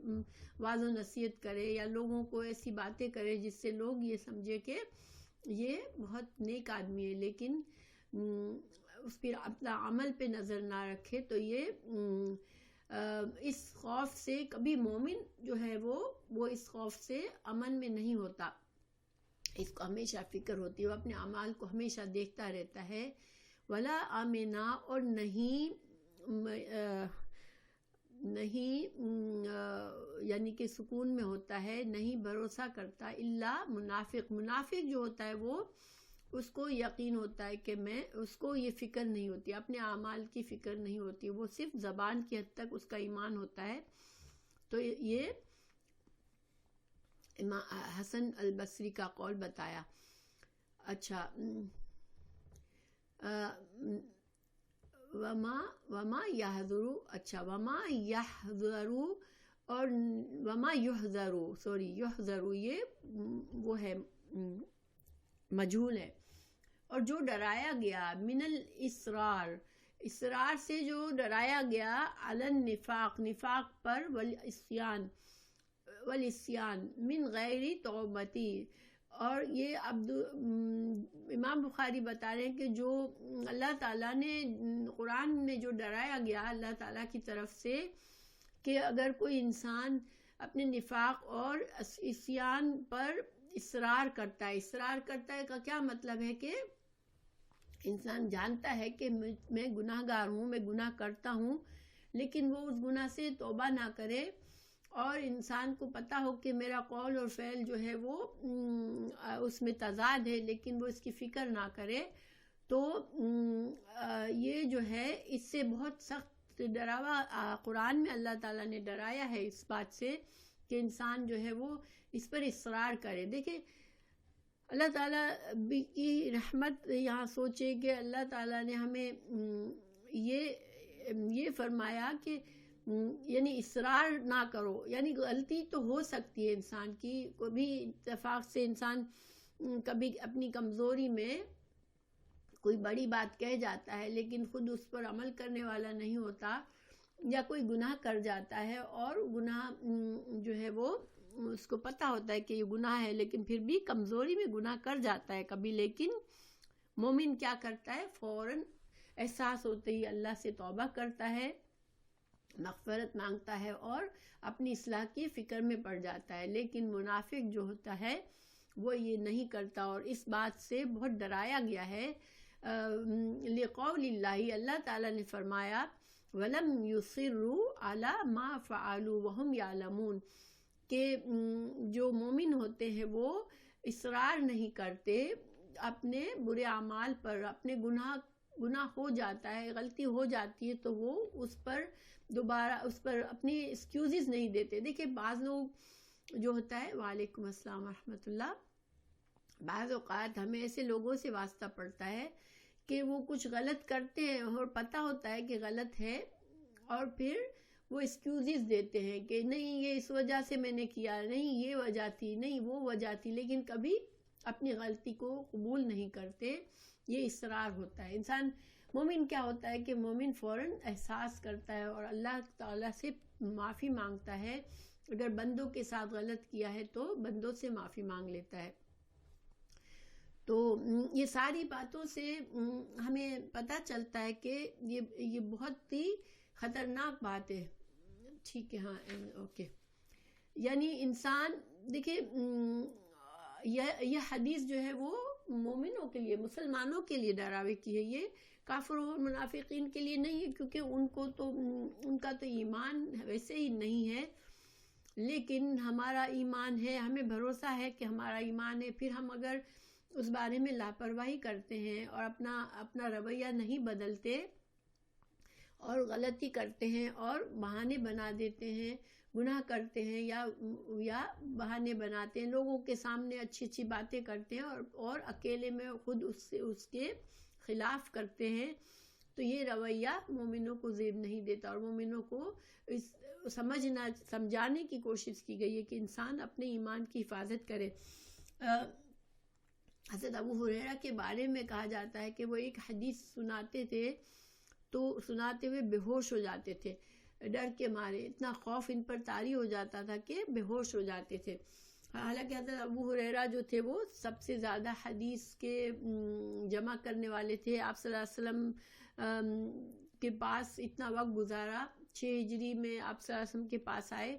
واعظ و نصیحت کرے، یا لوگوں کو ایسی باتیں کرے جس سے لوگ یہ سمجھے کہ یہ بہت نیک آدمی ہے، لیکن اس پہ اپنا عمل پہ نظر نہ رکھے. تو یہ اس خوف سے کبھی مومن جو ہے وہ اس خوف سے امن میں نہیں ہوتا، اس کو ہمیشہ فکر ہوتی ہے، وہ اپنے اعمال کو ہمیشہ دیکھتا رہتا ہے. ولا آمنا، اور نہیں یعنی کہ سکون میں ہوتا ہے، نہیں بھروسہ کرتا، الا منافق جو ہوتا ہے وہ اس کو یقین ہوتا ہے کہ میں، اس کو یہ فکر نہیں ہوتی، اپنے اعمال کی فکر نہیں ہوتی، وہ صرف زبان کی حد تک اس کا ایمان ہوتا ہے. تو یہ حسن البصری کا قول بتایا. اچھا، وما یحذرو، اچھا وما یحذرو اور وما یحذرو یہ وہ ہے مجہول ہے. اور جو ڈرایا گیا من الاسرار سے جو ڈرایا گیا، علی النفاق پر، والعصیان من غیر توبتی. اور یہ امام بخاری بتا رہے ہیں کہ جو اللہ تعالیٰ نے قرآن میں جو ڈرایا گیا اللہ تعالیٰ کی طرف سے، کہ اگر کوئی انسان اپنے نفاق اور عصیان پر اصرار کرتا ہے کا کیا مطلب ہے کہ انسان جانتا ہے کہ میں گناہ گار ہوں، میں گناہ کرتا ہوں، لیکن وہ اس گناہ سے توبہ نہ کرے، اور انسان کو پتا ہو کہ میرا قول اور فعل جو ہے وہ اس میں تضاد ہے، لیکن وہ اس کی فکر نہ کرے. تو یہ جو ہے اس سے بہت سخت ڈراوا قرآن میں اللہ تعالیٰ نے ڈرایا ہے اس بات سے کہ انسان جو ہے وہ اس پر اصرار کرے. دیکھیں اللہ تعالیٰ کی رحمت یہاں سوچے کہ اللہ تعالیٰ نے ہمیں یہ فرمایا کہ یعنی اصرار نہ کرو. یعنی غلطی تو ہو سکتی ہے انسان کی، کبھی اتفاق سے انسان کبھی اپنی کمزوری میں کوئی بڑی بات کہہ جاتا ہے لیکن خود اس پر عمل کرنے والا نہیں ہوتا، یا کوئی گناہ کر جاتا ہے اور گناہ جو ہے وہ اس کو پتہ ہوتا ہے کہ یہ گناہ ہے لیکن پھر بھی کمزوری میں گناہ کر جاتا ہے کبھی. لیکن مومن کیا کرتا ہے؟ فوراً احساس ہوتے ہی اللہ سے توبہ کرتا ہے، مغفرت مانگتا ہے اور اپنی اصلاح کی فکر میں پڑ جاتا ہے. لیکن منافق جو ہوتا ہے وہ یہ نہیں کرتا، اور اس بات سے بہت ڈرایا گیا ہے. لقول اللہ، اللہ تعالیٰ نے فرمایا وَلَمْ يُصِرُّوا عَلَى مَا فَعَلُوا وَهُمْ يَعْلَمُونَ، کہ جو مومن ہوتے ہیں وہ اصرار نہیں کرتے اپنے برے اعمال پر. اپنے گناہ ہو جاتا ہے، غلطی ہو جاتی ہے تو وہ اس پر دوبارہ اس پر اپنی ایکسکیوزز نہیں دیتے. دیکھیں بعض لوگ جو ہوتا ہے، وعلیکم السلام ورحمۃ اللہ، بعض اوقات ہمیں ایسے لوگوں سے واسطہ پڑتا ہے کہ وہ کچھ غلط کرتے ہیں اور پتہ ہوتا ہے کہ غلط ہے، اور پھر وہ ایکسکیوزز دیتے ہیں کہ نہیں یہ اس وجہ سے میں نے کیا، نہیں یہ وجہ تھی، نہیں وہ وجہ تھی، لیکن کبھی اپنی غلطی کو قبول نہیں کرتے. یہ اصرار ہوتا ہے. انسان مومن کیا ہوتا ہے کہ مومن فوراً احساس کرتا ہے اور اللہ تعالیٰ سے معافی مانگتا ہے. اگر بندوں کے ساتھ غلط کیا ہے تو بندوں سے معافی مانگ لیتا ہے. تو یہ ساری باتوں سے ہمیں پتہ چلتا ہے کہ یہ بہت ہی خطرناک بات ہے. ٹھیک ہے، ہاں اوکے. یعنی انسان دیکھیں یہ حدیث جو ہے وہ مومنوں کے لیے، مسلمانوں کے لیے ڈراوے کی ہے. یہ کافروں اور منافقین کے لیے نہیں ہے، کیونکہ ان کا تو ایمان ویسے ہی نہیں ہے. لیکن ہمارا ایمان ہے، ہمیں بھروسہ ہے کہ ہمارا ایمان ہے. پھر ہم اگر اس بارے میں لاپرواہی کرتے ہیں اور اپنا رویہ نہیں بدلتے اور غلطی کرتے ہیں اور بہانے بنا دیتے ہیں، گناہ کرتے ہیں یا بہانے بناتے ہیں، لوگوں کے سامنے اچھی باتیں کرتے ہیں اور اکیلے میں خود اس کے خلاف کرتے ہیں، تو یہ رویہ مومنوں کو زیب نہیں دیتا. اور مومنوں کو سمجھانے کی کوشش کی گئی ہے کہ انسان اپنے ایمان کی حفاظت کرے. حضرت ابو ہریرہ کے بارے میں کہا جاتا ہے کہ وہ ایک حدیث سناتے تھے تو سناتے ہوئے بے ہوش ہو جاتے تھے، ڈر کے مارے. اتنا خوف ان پر طاری ہو جاتا تھا کہ بے ہوش ہو جاتے تھے. حالانکہ حضرت ابو ہریرہ جو تھے وہ سب سے زیادہ حدیث کے جمع کرنے والے تھے. آپ صلی اللہ علیہ وسلم کے پاس اتنا وقت گزارا. 6 ہجری میں آپ صلی اللہ علیہ وسلم کے پاس آئے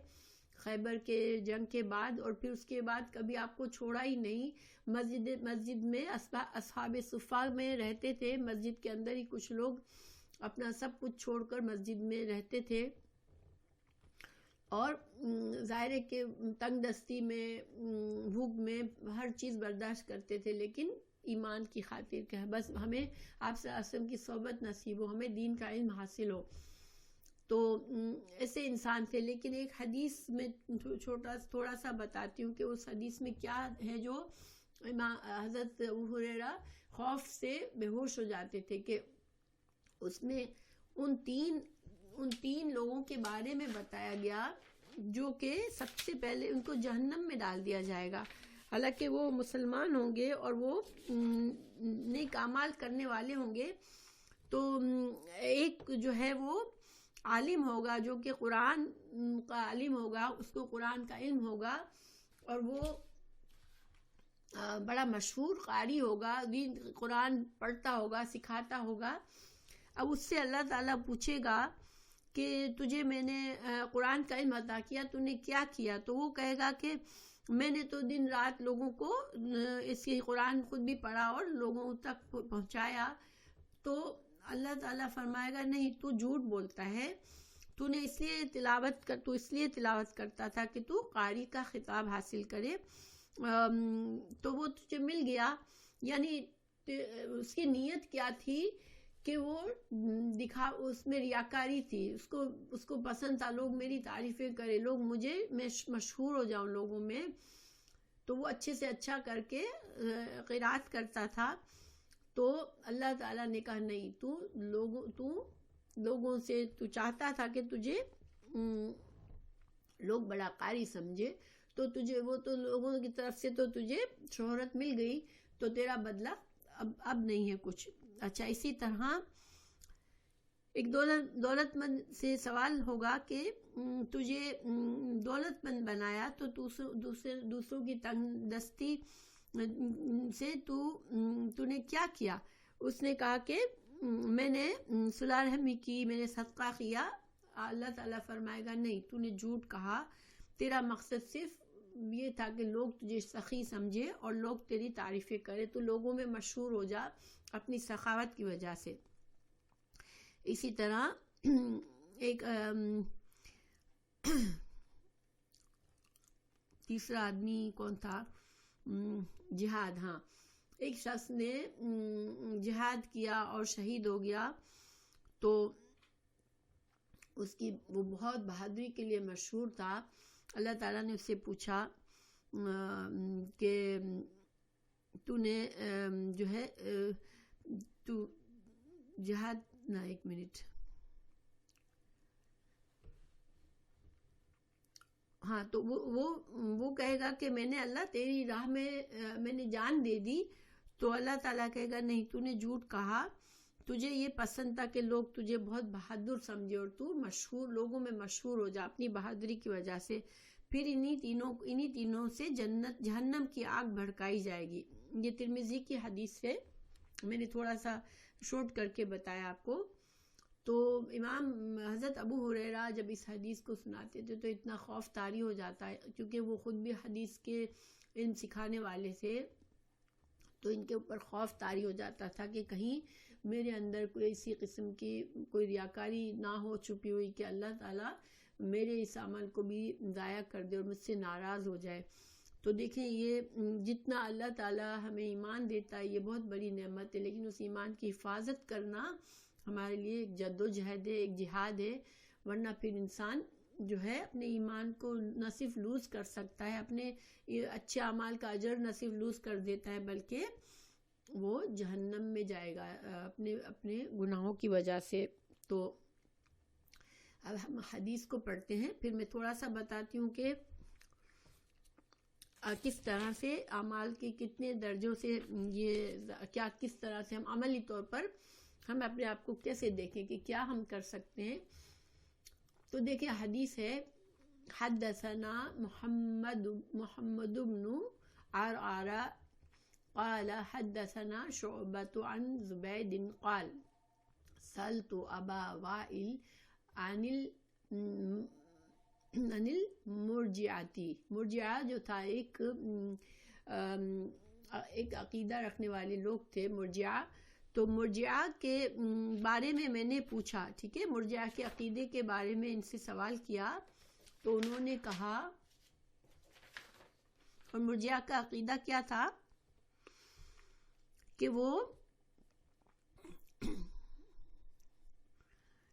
خیبر کے جنگ کے بعد، اور پھر اس کے بعد کبھی آپ کو چھوڑا ہی نہیں. مسجد میں اصحاب صفہ میں رہتے تھے. مسجد کے اندر ہی کچھ لوگ اپنا سب کچھ چھوڑ کر مسجد میں رہتے تھے، اور ظاہر ہے کہ تنگ دستی میں، بھوک میں ہر چیز برداشت کرتے تھے، لیکن ایمان کی خاطر کہ بس ہمیں آپ صلی اللہ علیہ وسلم کی صحبت نصیب ہو، ہمیں دین کا علم حاصل ہو. تو ایسے انسان تھے. لیکن ایک حدیث میں تھوڑا سا بتاتی ہوں کہ اس حدیث میں کیا ہے جو حضرت ابو ہریرہ خوف سے بے ہوش ہو جاتے تھے، کہ اس میں ان تین لوگوں کے بارے میں بتایا گیا جو کہ سب سے پہلے ان کو جہنم میں ڈال دیا جائے گا. حالانکہ وہ مسلمان ہوں گے اور وہ نیک اعمال کرنے والے ہوں گے. تو ایک جو ہے وہ عالم ہوگا جو کہ قرآن کا عالم ہوگا، اس کو قرآن کا علم ہوگا، اور وہ بڑا مشہور قاری ہوگا، دین قرآن پڑھتا ہوگا، سکھاتا ہوگا. اب اس سے اللہ تعالیٰ پوچھے گا کہ تجھے میں نے قرآن کا علم عطا کیا، تو نے کیا کیا؟ تو وہ کہے گا کہ میں نے تو دن رات لوگوں کو اس کی قرآن خود بھی پڑھا اور لوگوں تک پہنچایا. تو اللہ تعالیٰ فرمائے گا نہیں، تو جھوٹ بولتا ہے، تو اس لیے تلاوت کرتا تھا کہ تو قاری کا خطاب حاصل کرے، تو وہ تجھے مل گیا. یعنی اس کی نیت کیا تھی کہ وہ دکھا، اس میں ریاکاری تھی، اس کو پسند تھا لوگ میری تعریفیں کرے، لوگ مجھے، میں مشہور ہو جاؤں لوگوں میں، تو وہ اچھے سے اچھا کر کے قرات کرتا تھا. تو اللہ تعالیٰ نے کہا نہیں، تو لوگوں سے تو چاہتا تھا کہ تجھے لوگ بڑا قاری سمجھے، تو تجھے وہ تو لوگوں کی طرف سے تو تجھے شہرت مل گئی، تو تیرا بدلہ اب نہیں ہے کچھ. اچھا، اسی طرح ایک دولت مند سے سوال ہوگا کہ تجھے دولت مند بنایا تو دوسروں کی تنگ دستی سے تو نے کیا کیا؟ اس نے کہا کہ میں نے صلح رحمی کی، میں نے صدقہ کیا. اللہ تعالیٰ فرمائے گا نہیں، تو نے جھوٹ کہا، تیرا مقصد صرف یہ تھا کہ لوگ تجھے سخی سمجھے اور لوگ تیری تعریفیں کرے، تو لوگوں میں مشہور ہو جا اپنی سخاوت کی وجہ سے. اسی طرح ایک تیسرا آدمی کون تھا؟ جہاد. ہاں، ایک شخص نے جہاد کیا اور شہید ہو گیا، تو اس کی وہ بہت بہادری کے لیے مشہور تھا. اللہ تعالیٰ نے اس سے پوچھا کہ تو نے جو ہے تو جہاد نہ، ایک منٹ، ہاں، تو وہ کہے گا کہ میں نے اللہ تیری راہ میں نے جان دے دی. تو اللہ تعالیٰ کہے گا نہیں، تو نے جھوٹ کہا، تجھے یہ پسند تھا کہ لوگ تجھے بہت بہادر سمجھے اور تو لوگوں میں مشہور ہو جا اپنی بہادری کی وجہ سے. پھر انہی تینوں سے جہنم کی آگ بھڑکائی جائے گی. یہ ترمذی کی حدیث ہے، میں نے تھوڑا سا شارٹ کر کے بتایا آپ کو. تو امام حضرت ابو ہریرہ جب اس حدیث کو سناتے تھے تو اتنا خوف طاری ہو جاتا ہے، کیونکہ وہ خود بھی حدیث کے علم سکھانے والے تھے، تو ان کے اوپر خوف طاری ہو جاتا تھا کہ کہیں میرے اندر کوئی اسی قسم کی کوئی ریاکاری نہ ہو چھپی ہوئی کہ اللہ تعالیٰ میرے اس عمل کو بھی ضائع کر دے اور مجھ سے ناراض ہو جائے. تو دیکھیں، یہ جتنا اللہ تعالیٰ ہمیں ایمان دیتا ہے یہ بہت بڑی نعمت ہے، لیکن اس ایمان کی حفاظت کرنا ہمارے لیے ایک جد و جہد ہے، ایک جہاد ہے. ورنہ پھر انسان جو ہے اپنے ایمان کو نہ صرف لوز کر سکتا ہے، اپنے اچھے اعمال کا اجر نہ صرف لوز کر دیتا ہے، بلکہ وہ جہنم میں جائے گا اپنے گناہوں کی وجہ سے. تو اب ہم حدیث کو پڑھتے ہیں، پھر میں تھوڑا سا بتاتی ہوں کہ کس طرح سے اعمال کے کتنے درجوں سے کس طرح سے ہم عملی طور پر ہم اپنے آپ کو کیسے دیکھیں کہ کیا ہم کر سکتے ہیں. تو دیکھیں، حدیث ہے، حدثنا محمد بن عرعرہ قال حدثنا شعبة عن زبید قال سألت ابا وائل عن المرجعتی. مرجعہ جو تھا ایک عقیدہ رکھنے والے لوگ تھے مرجعہ. تو مرجعہ کے بارے میں نے پوچھا، ٹھیک ہے، مرجعہ کے عقیدے کے بارے میں ان سے سوال کیا، تو انہوں نے کہا، اور مرجعہ کا عقیدہ کیا تھا کہ وہ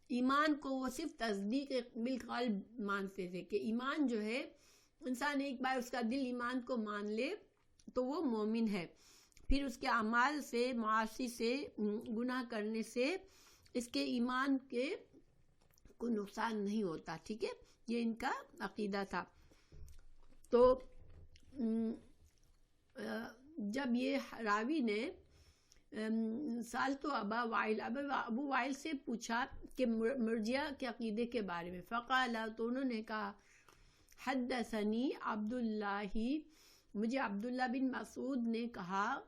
ایمان کو وہ صرف تصدیق بالقلب مانتے تھے، کہ ایمان جو ہے انسان ایک بار اس کا دل ایمان کو مان لے تو وہ مومن ہے، پھر اس کے اعمال سے، معاصی سے، گناہ کرنے سے اس کے ایمان کے کوئی نقصان نہیں ہوتا. ٹھیک ہے، یہ ان کا عقیدہ تھا. تو جب یہ راوی نے سالتو ابا وائل، ابو وائل سے پوچھا کہ مرجعہ کے عقیدے کے بارے میں، فقال، تو انہوں نے کہا، حدثنی عبداللہ، مجھے عبداللہ بن مسعود نے کہا،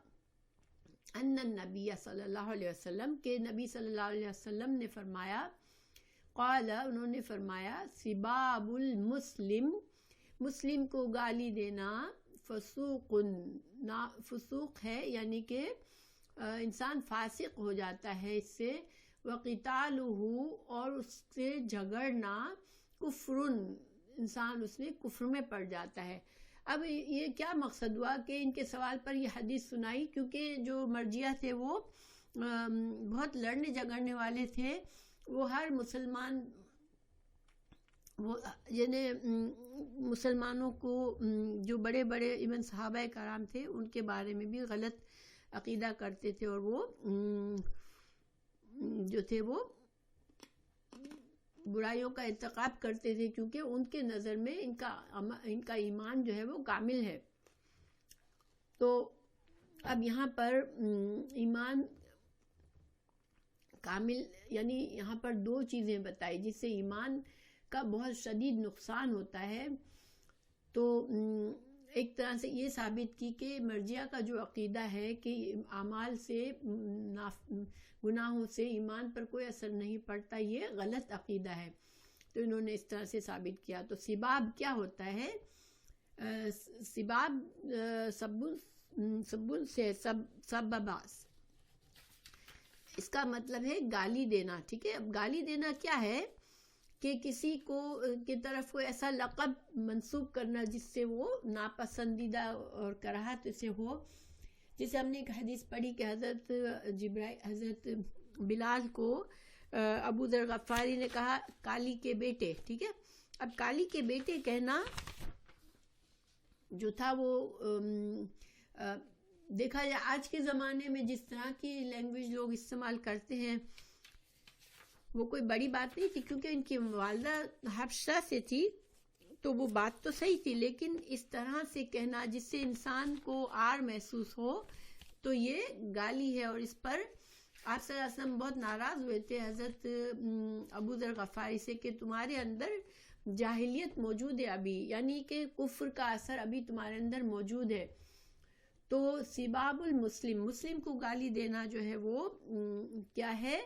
ان النبی صلی اللہ علیہ وسلم، کہ نبی صلی اللہ علیہ وسلم نے فرمایا، قال، انہوں نے فرمایا، سباب المسلم، مسلم کو گالی دینا، فسوق ہے، یعنی کہ انسان فاسق ہو جاتا ہے اس سے، وقتالہ، اور اس سے جھگڑنا، کفرن، انسان اس میں کفر میں پڑ جاتا ہے. اب یہ کیا مقصد ہوا کہ ان کے سوال پر یہ حدیث سنائی؟ کیونکہ جو مرجعہ تھے وہ بہت لڑنے جھگڑنے والے تھے، وہ ہر مسلمان، وہ یعنی مسلمانوں کو جو بڑے بڑے ایون صحابہ کرام تھے ان کے بارے میں بھی غلط عقیدہ کرتے تھے، اور وہ جو تھے وہ برائیوں کا ارتکاب کرتے تھے، کیونکہ ان کے نظر میں ان کا ایمان جو ہے وہ کامل ہے۔ تو اب یہاں پر ایمان کامل یعنی یہاں پر دو چیزیں بتائی جس سے ایمان کا بہت شدید نقصان ہوتا ہے۔ تو ایک طرح سے یہ ثابت کی کہ مرجئہ کا جو عقیدہ ہے کہ اعمال سے گناہوں سے ایمان پر کوئی اثر نہیں پڑتا، یہ غلط عقیدہ ہے، تو انہوں نے اس طرح سے ثابت کیا۔ تو سباب کیا ہوتا ہے؟ سباب سبن سے سبباس، اس کا مطلب ہے گالی دینا، ٹھیک ہے۔ اب گالی دینا کیا ہے کہ کسی کو کی طرف کوئی ایسا لقب منسوب کرنا جس سے وہ ناپسندیدہ اور کراہت سے ہو، جسے ہم نے ایک حدیث پڑھی کہ حضرت بلال کو ابو ذر غفاری نے کہا کالی کے بیٹے، ٹھیک ہے۔ اب کالی کے بیٹے کہنا جو تھا وہ دیکھا جائے آج کے زمانے میں جس طرح کی لینگویج لوگ استعمال کرتے ہیں وہ کوئی بڑی بات نہیں تھی، کیونکہ ان کی والدہ حبشہ سے تھی تو وہ بات تو صحیح تھی، لیکن اس طرح سے کہنا جس سے انسان کو عار محسوس ہو تو یہ گالی ہے، اور اس پر آپ صلی اللہ علیہ وسلم بہت ناراض ہوئے تھے حضرت ابو ذر غفاری سے کہ تمہارے اندر جاہلیت موجود ہے ابھی، یعنی کہ کفر کا اثر ابھی تمہارے اندر موجود ہے۔ تو سباب المسلم، مسلم کو گالی دینا جو ہے وہ کیا ہے؟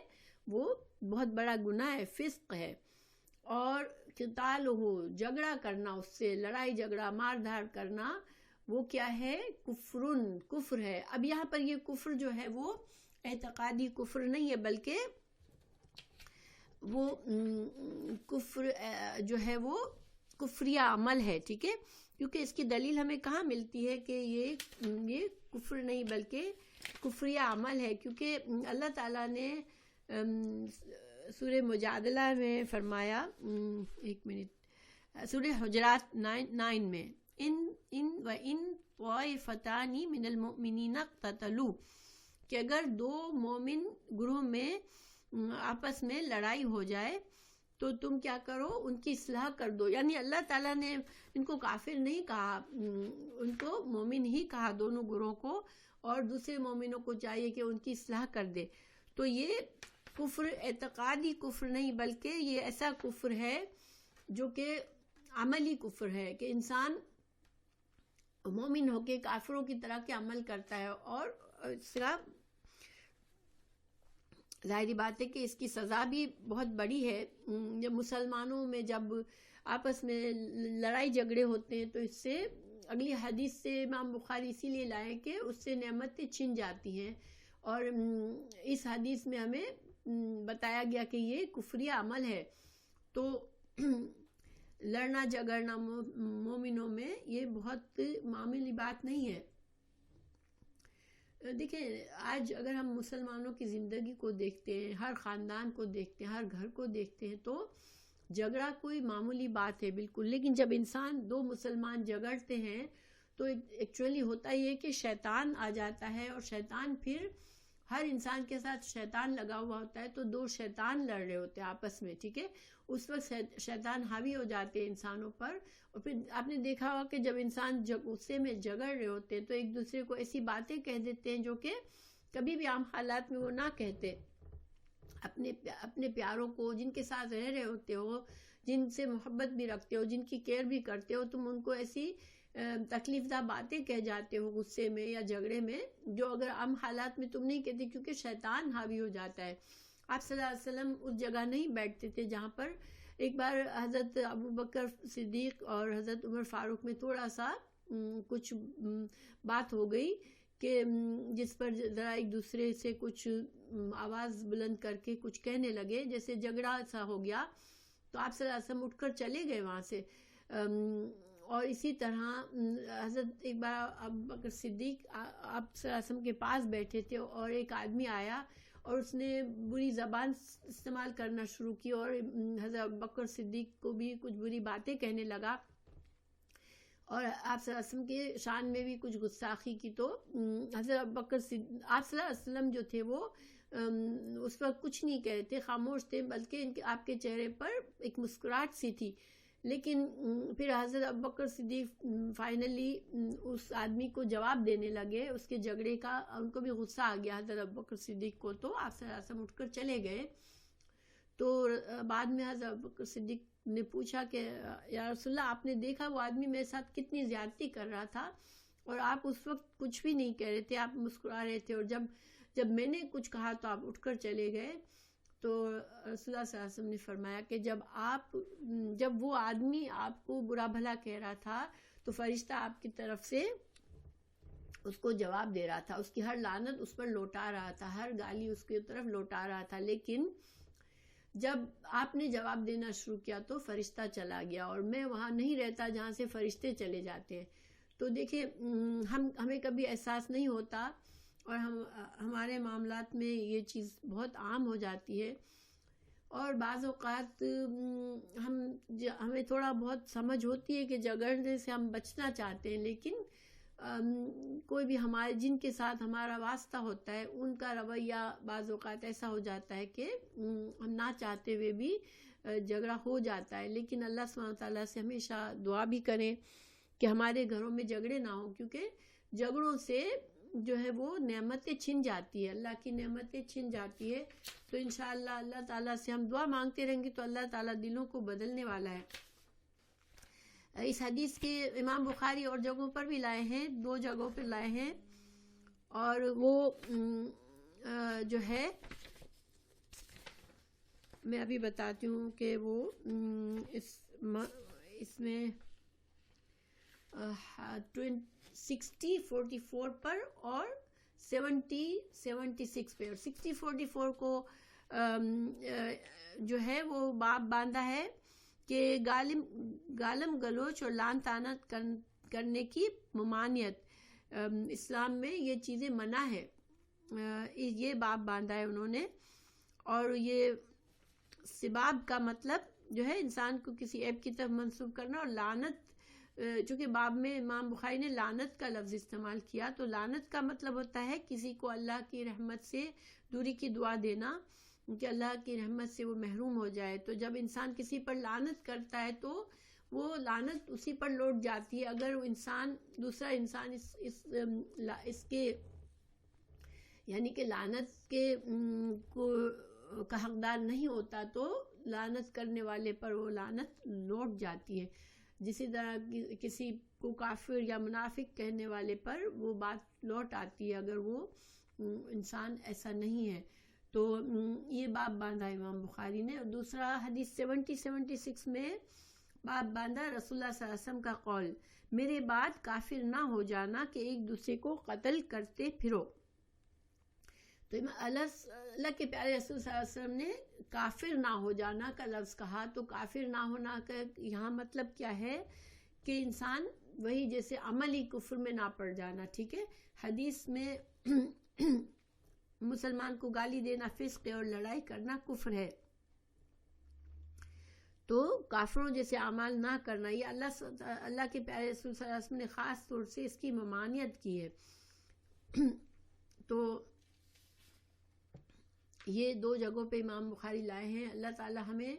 وہ بہت بڑا گناہ ہے، فسق ہے۔ اور قتال ہو، جھگڑا کرنا، اس سے لڑائی جھگڑا مار دھاڑ کرنا، وہ کیا ہے؟ کفر ہے۔ اب یہاں پر یہ کفر جو ہے وہ اعتقادی کفر نہیں ہے، بلکہ وہ کفر جو ہے وہ کفریہ عمل ہے، ٹھیک ہے۔ کیونکہ اس کی دلیل ہمیں کہاں ملتی ہے کہ یہ کفر نہیں بلکہ کفریہ عمل ہے، کیونکہ اللہ تعالیٰ نے سورہ مجادلہ میں فرمایا، ایک منٹ، سورہ حجرات 9 میں، ان طائفتان من المؤمنین اقتتلوا، کہ اگر دو مومن گروہ میں آپس میں لڑائی ہو جائے تو تم کیا کرو؟ ان کی اصلاح کر دو۔ یعنی اللہ تعالیٰ نے ان کو کافر نہیں کہا، ان کو مومن ہی کہا، دونوں گروہ کو، اور دوسرے مومنوں کو چاہیے کہ ان کی اصلاح کر دے۔ تو یہ کفر اعتقادی کفر نہیں بلکہ یہ ایسا کفر ہے جو کہ عملی کفر ہے، کہ انسان مومن ہو کے کافروں کی طرح کے عمل کرتا ہے، اور اس طرح ظاہری بات ہے کہ اس کی سزا بھی بہت بڑی ہے۔ جب مسلمانوں میں جب آپس میں لڑائی جھگڑے ہوتے ہیں تو اس سے اگلی حدیث سے امام بخاری اسی لیے لائے کہ اس سے نعمتیں چھن جاتی ہیں، اور اس حدیث میں ہمیں بتایا گیا کہ یہ کفریہ عمل ہے۔ تو لڑنا جھگڑنا مومنوں میں یہ بہت معمولی بات نہیں ہے۔ دیکھیں آج اگر ہم مسلمانوں کی زندگی کو دیکھتے ہیں، ہر خاندان کو دیکھتے ہیں، ہر گھر کو دیکھتے ہیں، تو جھگڑا کوئی معمولی بات ہے بالکل، لیکن جب انسان دو مسلمان جھگڑتے ہیں تو ایکچولی ہوتا یہ ہے کہ شیطان آ جاتا ہے، اور شیطان پھر ہر انسان کے ساتھ شیطان لگا ہوا ہوتا ہے، تو دو شیطان لڑ رہے ہوتے ہیں آپس میں، ٹھیک ہے۔ اس وقت شیطان حاوی ہو جاتے ہیں انسانوں پر، اور پھر آپ نے دیکھا ہوگا کہ جب انسان غصے میں جھگڑ رہے ہوتے ہیں تو ایک دوسرے کو ایسی باتیں کہہ دیتے ہیں جو کہ کبھی بھی عام حالات میں وہ نہ کہتے۔ اپنے پیاروں کو جن کے ساتھ رہ رہے ہوتے ہو، جن سے محبت بھی رکھتے ہو، جن کی کیئر بھی کرتے ہو، تم ان کو ایسی تکلیف دہ باتیں کہہ جاتے ہو غصے میں یا جھگڑے میں، جو اگر عام حالات میں تم نہیں کہتے، کیونکہ شیطان حاوی ہو جاتا ہے۔ آپ صلی اللہ علیہ وسلم اس جگہ نہیں بیٹھتے تھے جہاں پر ایک بار حضرت ابو بکر صدیق اور حضرت عمر فاروق میں تھوڑا سا کچھ بات ہو گئی کہ جس پر ذرا ایک دوسرے سے کچھ آواز بلند کر کے کچھ کہنے لگے، جیسے جھگڑا سا ہو گیا، تو آپ صلی اللہ علیہ وسلم اٹھ کر چلے گئے وہاں سے۔ اور اسی طرح حضرت ایک بار ابو بکر صدیق آپ صلی اللہ علیہ وسلم کے پاس بیٹھے تھے اور ایک آدمی آیا اور اس نے بری زبان استعمال کرنا شروع کی اور حضرت ابو بکر صدیق کو بھی کچھ بری باتیں کہنے لگا اور آپ صلی اللہ علیہ وسلم کے شان میں بھی کچھ گستاخی کی. تو حضرت ابو بکر آپ صلی اللہ علیہ وسلم جو تھے وہ اس وقت کچھ نہیں کہہ رہے تھے، خاموش تھے، بلکہ آپ کے چہرے پر ایک مسکراہٹ سی تھی. لیکن پھر حضرت ابو بکر صدیق فائنلی اس آدمی کو جواب دینے لگے اس کے جھگڑے کا. ان کو بھی غصہ آ گیا حضرت ابو بکر صدیق کو، تو آپ صلی اللہ علیہ وسلم اٹھ کر چلے گئے. تو بعد میں حضرت ابو بکر صدیق نے پوچھا کہ یا رسول اللہ، آپ نے دیکھا وہ آدمی میرے ساتھ کتنی زیادتی کر رہا تھا اور آپ اس وقت کچھ بھی نہیں کہہ رہے تھے، آپ مسکرا رہے تھے، اور جب میں نے کچھ کہا تو آپ اٹھ کر چلے گئے. تو رسول اللہ صلی اللہ علیہ وسلم نے فرمایا کہ جب وہ آدمی آپ کو برا بھلا کہہ رہا تھا تو فرشتہ آپ کی طرف سے اس کو جواب دے رہا تھا، اس کی ہر لعنت اس پر لوٹا رہا تھا، ہر گالی اس کی طرف لوٹا رہا تھا. لیکن جب آپ نے جواب دینا شروع کیا تو فرشتہ چلا گیا اور میں وہاں نہیں رہتا جہاں سے فرشتے چلے جاتے ہیں. تو دیکھیں ہمیں کبھی احساس نہیں ہوتا اور ہمارے معاملات میں یہ چیز بہت عام ہو جاتی ہے. اور بعض اوقات ہمیں تھوڑا بہت سمجھ ہوتی ہے کہ جھگڑنے سے ہم بچنا چاہتے ہیں، لیکن کوئی بھی ہمارے جن کے ساتھ ہمارا واسطہ ہوتا ہے ان کا رویہ بعض اوقات ایسا ہو جاتا ہے کہ ہم نہ چاہتے ہوئے بھی جھگڑا ہو جاتا ہے. لیکن اللہ سبحانہ وتعالیٰ سے ہمیشہ دعا بھی کریں کہ ہمارے گھروں میں جھگڑے نہ ہوں، کیونکہ جھگڑوں سے جو ہے وہ نعمتیں چھن جاتی ہے، اللہ کی نعمتیں چھن جاتی ہے. تو انشاءاللہ اللہ تعالیٰ سے ہم دعا مانگتے رہیں گے تو اللہ تعالیٰ دلوں کو بدلنے والا ہے. اس حدیث کے امام بخاری اور جگہوں پر بھی لائے ہیں، 2 جگہوں پر لائے ہیں، اور وہ جو ہے میں ابھی بتاتی ہوں کہ وہ اس میں 60-44 پر اور 70-76 پہ. اور 60-44 کو جو ہے وہ باب باندھا ہے کہ گالم گلوچ اور لعن طعنت کرنے کی ممانعت، اسلام میں یہ چیزیں منع ہے، یہ باب باندھا ہے انہوں نے. اور یہ سباب کا مطلب جو ہے انسان کو کسی عیب کی طرف منسوب کرنا، اور لعنت چونکہ باب میں امام بخاری نے لعنت کا لفظ استعمال کیا، تو لعنت کا مطلب ہوتا ہے کسی کو اللہ کی رحمت سے دوری کی دعا دینا کہ اللہ کی رحمت سے وہ محروم ہو جائے. تو جب انسان کسی پر لعنت کرتا ہے تو وہ لعنت اسی پر لوٹ جاتی ہے. اگر وہ دوسرا انسان اس کے یعنی کہ لعنت کے کا حقدار نہیں ہوتا تو لعنت کرنے والے پر وہ لعنت لوٹ جاتی ہے. جسی طرح کسی کو کافر یا منافق کہنے والے پر وہ بات لوٹ آتی ہے اگر وہ انسان ایسا نہیں ہے. تو یہ باب باندھا امام بخاری نے. اور دوسرا حدیث 70-76 میں باب باندھا رسول اللہ صلی اللہ علیہ وسلم کا قول، میرے بعد کافر نہ ہو جانا کہ ایک دوسرے کو قتل کرتے پھرو. تو اللہ کے پیارے رسول صلی اللہ علیہ وسلم نے کافر نہ ہو جانا کا لفظ کہا. تو کافر نہ ہونا کا یہاں مطلب کیا ہے کہ انسان وہی جیسے عملی کفر میں نہ پڑ جانا. ٹھیک ہے، حدیث میں مسلمان کو گالی دینا فسق ہے اور لڑائی کرنا کفر ہے، تو کافروں جیسے اعمال نہ کرنا، یہ اللہ کے پیارے رسول صلی اللہ علیہ وسلم نے خاص طور سے اس کی ممانعت کی ہے. تو یہ 2 جگہوں پہ امام بخاری لائے ہیں. اللہ تعالی ہمیں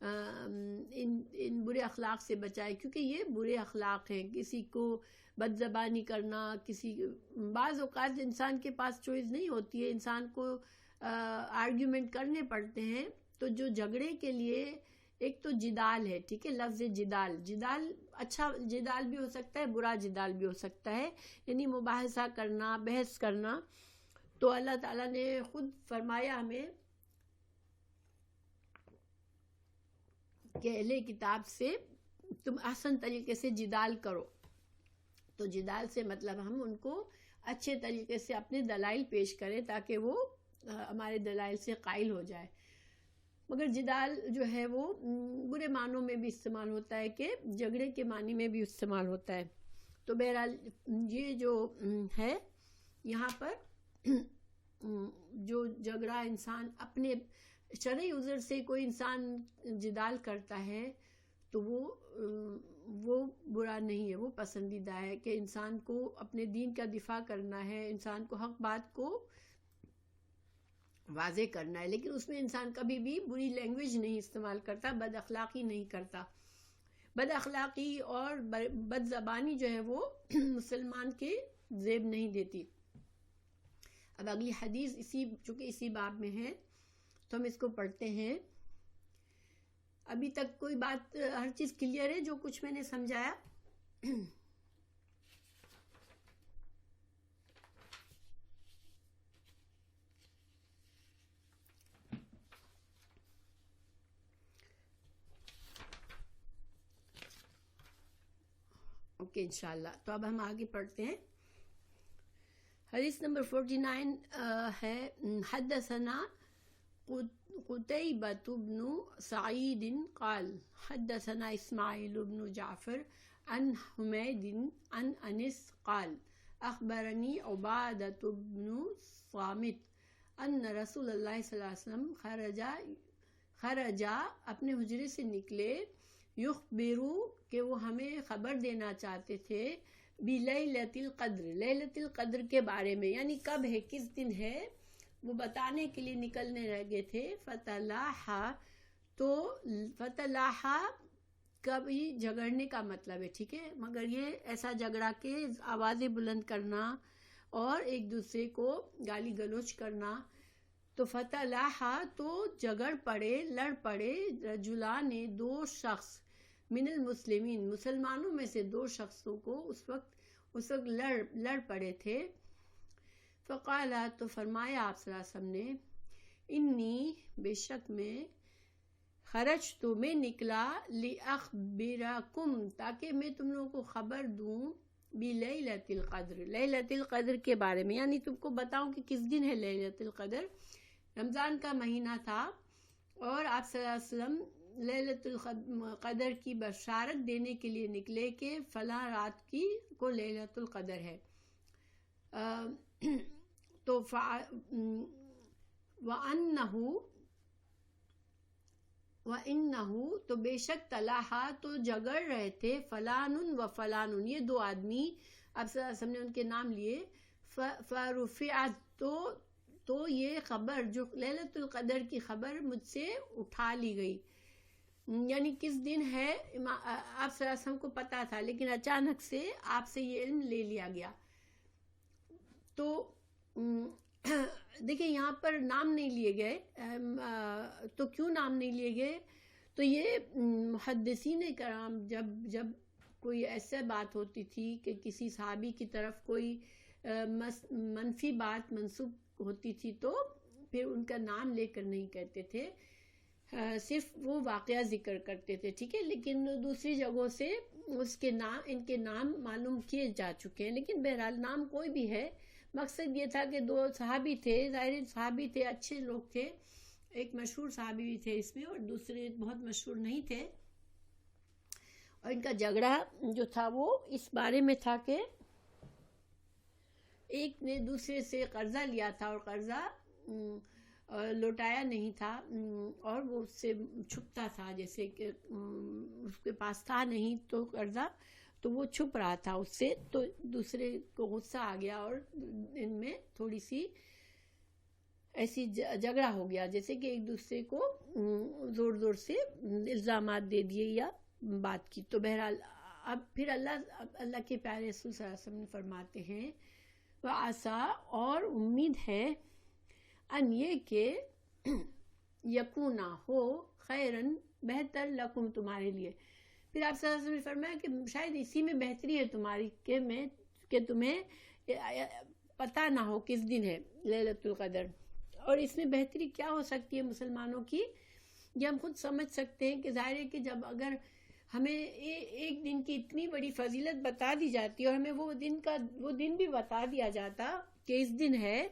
ان برے اخلاق سے بچائے، کیونکہ یہ برے اخلاق ہیں. کسی کو بد زبانی کرنا، بعض اوقات انسان کے پاس چوائس نہیں ہوتی ہے، انسان کو آرگیومنٹ کرنے پڑتے ہیں. تو جو جھگڑے کے لیے ایک تو جدال ہے، ٹھیک ہے، لفظ جدال اچھا جدال بھی ہو سکتا ہے، برا جدال بھی ہو سکتا ہے، یعنی مباحثہ کرنا، بحث کرنا. تو اللہ تعالیٰ نے خود فرمایا ہمیں کہ اہل کتاب سے تم احسن طریقے سے جدال کرو. تو جدال سے مطلب ہم ان کو اچھے طریقے سے اپنے دلائل پیش کریں تاکہ وہ ہمارے دلائل سے قائل ہو جائے. مگر جدال جو ہے وہ برے معنوں میں بھی استعمال ہوتا ہے کہ جھگڑے کے معنی میں بھی استعمال ہوتا ہے. تو بہرحال یہ جو ہے یہاں پر جو جھگڑا انسان اپنے شرعی عذر سے کوئی انسان جدال کرتا ہے تو وہ برا نہیں ہے، وہ پسندیدہ ہے کہ انسان کو اپنے دین کا دفاع کرنا ہے، انسان کو حق بات کو واضح کرنا ہے، لیکن اس میں انسان کبھی بھی بری لینگویج نہیں استعمال کرتا، بد اخلاقی نہیں کرتا. بد اخلاقی اور بد زبانی جو ہے وہ مسلمان کے زیب نہیں دیتی. اب اگلی حدیث چونکہ اسی باب میں ہے تو ہم اس کو پڑھتے ہیں. ابھی تک کوئی بات ہر چیز کلیئر ہے جو کچھ میں نے سمجھایا؟ اوکے انشاءاللہ. تو اب ہم آگے پڑھتے ہیں. حدیث نمبر 49 ہے حدثنا قتيبة بن سعيد قال حدثنا إسماعيل بن جعفر عن حميد عن أنس قال أخبرني عبادة بن صامت أن رسول الله صلی اللہ علیہ وسلم خرجا اپنے حجرے سے نکلے، یخبرو کہ وہ ہمیں خبر دینا چاہتے تھے، بلیلۃ القدر، لیلۃ القدر کے بارے میں، یعنی کب ہے، کس دن ہے، وہ بتانے کے لیے نکلنے لگے تھے. فتلاحا کبھی جھگڑنے کا مطلب ہے، ٹھیک ہے، مگر یہ ایسا جھگڑا کہ آوازیں بلند کرنا اور ایک دوسرے کو گالی گلوچ کرنا. تو فتلاحا تو جھگڑ پڑے، لڑ پڑے، رجلان نے دو شخص، من المسلمین مسلمانوں میں سے دو شخصوں کو اس وقت لڑ پڑے تھے. فقالا تو فرمایا آپ صلی اللہ علیہ وسلم نے، انی بے شک میں، خرجت میں نکلا، لأخبرکم تاکہ میں تم لوگوں کو خبر دوں، بلیلۃ القدر، لیلۃ القدر کے بارے میں، یعنی تم کو بتاؤں کہ کس دن ہے لیلۃ القدر. رمضان کا مہینہ تھا اور آپ صلی اللہ علیہ وسلم لیلۃ القدر کی بشارت دینے کے لیے نکلے کہ فلاں رات کو لیلۃ القدر ہے. تو وَإِنَّهُ تو بے شک تلاحا تو جگڑ رہے تھے، فلان و فلان، یہ دو آدمی، اب صلی اللہ علیہ وسلم نے ان کے نام لیے. فرفعت تو یہ خبر، جو لیلۃ القدر کی خبر، مجھ سے اٹھا لی گئی. یعنی کس دن ہے آپ صلی اللہ علیہ وسلم کو پتا تھا، لیکن اچانک سے آپ سے یہ علم لے لیا گیا. تو دیکھیں یہاں پر نام نہیں لیے گئے، تو کیوں نام نہیں لیے گئے؟ تو یہ محدثین کرام جب کوئی ایسا بات ہوتی تھی کہ کسی صحابی کی طرف کوئی منفی بات منسوب ہوتی تھی تو پھر ان کا نام لے کر نہیں کہتے تھے، صرف وہ واقعہ ذکر کرتے تھے، ٹھیک ہے. لیکن دوسری جگہوں سے ان کے نام معلوم کیے جا چکے ہیں. لیکن بہرحال نام کوئی بھی ہے، مقصد یہ تھا کہ دو صحابی تھے، ظاہر صحابی تھے، اچھے لوگ تھے، ایک مشہور صحابی بھی تھے اس میں اور دوسرے بہت مشہور نہیں تھے. اور ان کا جھگڑا جو تھا وہ اس بارے میں تھا کہ ایک نے دوسرے سے قرضہ لیا تھا اور قرضہ لوٹایا نہیں تھا، اور وہ اس سے چھپتا تھا، جیسے کہ اس کے پاس تھا نہیں تو قرضہ، تو وہ چھپ رہا تھا اس سے. تو دوسرے کو غصہ آ گیا اور ان میں تھوڑی سی ایسی جھگڑا ہو گیا، جیسے کہ ایک دوسرے کو زور سے الزامات دے دیے یا بات کی. تو بہرحال اب پھر اللہ کے پیارے رسول صلی اللہ علیہ وسلم فرماتے ہیں، وَعَسَىٰ اور امید ہے، ان یہ کہ یکونا ہو خیرن بہتر لکم تمہارے لیے. پھر آپ صلی اللہ علیہ وسلم نے فرمایا کہ شاید اسی میں بہتری ہے تمہاری کہ تمہیں پتہ نہ ہو کس دن ہے لیلۃ القدر. اور اس میں بہتری کیا ہو سکتی ہے مسلمانوں کی؟ یہ ہم خود سمجھ سکتے ہیں کہ ظاہر ہے کہ جب اگر ہمیں ایک دن کی اتنی بڑی فضیلت بتا دی جاتی ہے اور ہمیں وہ دن بھی بتا دیا جاتا کہ اس دن ہے،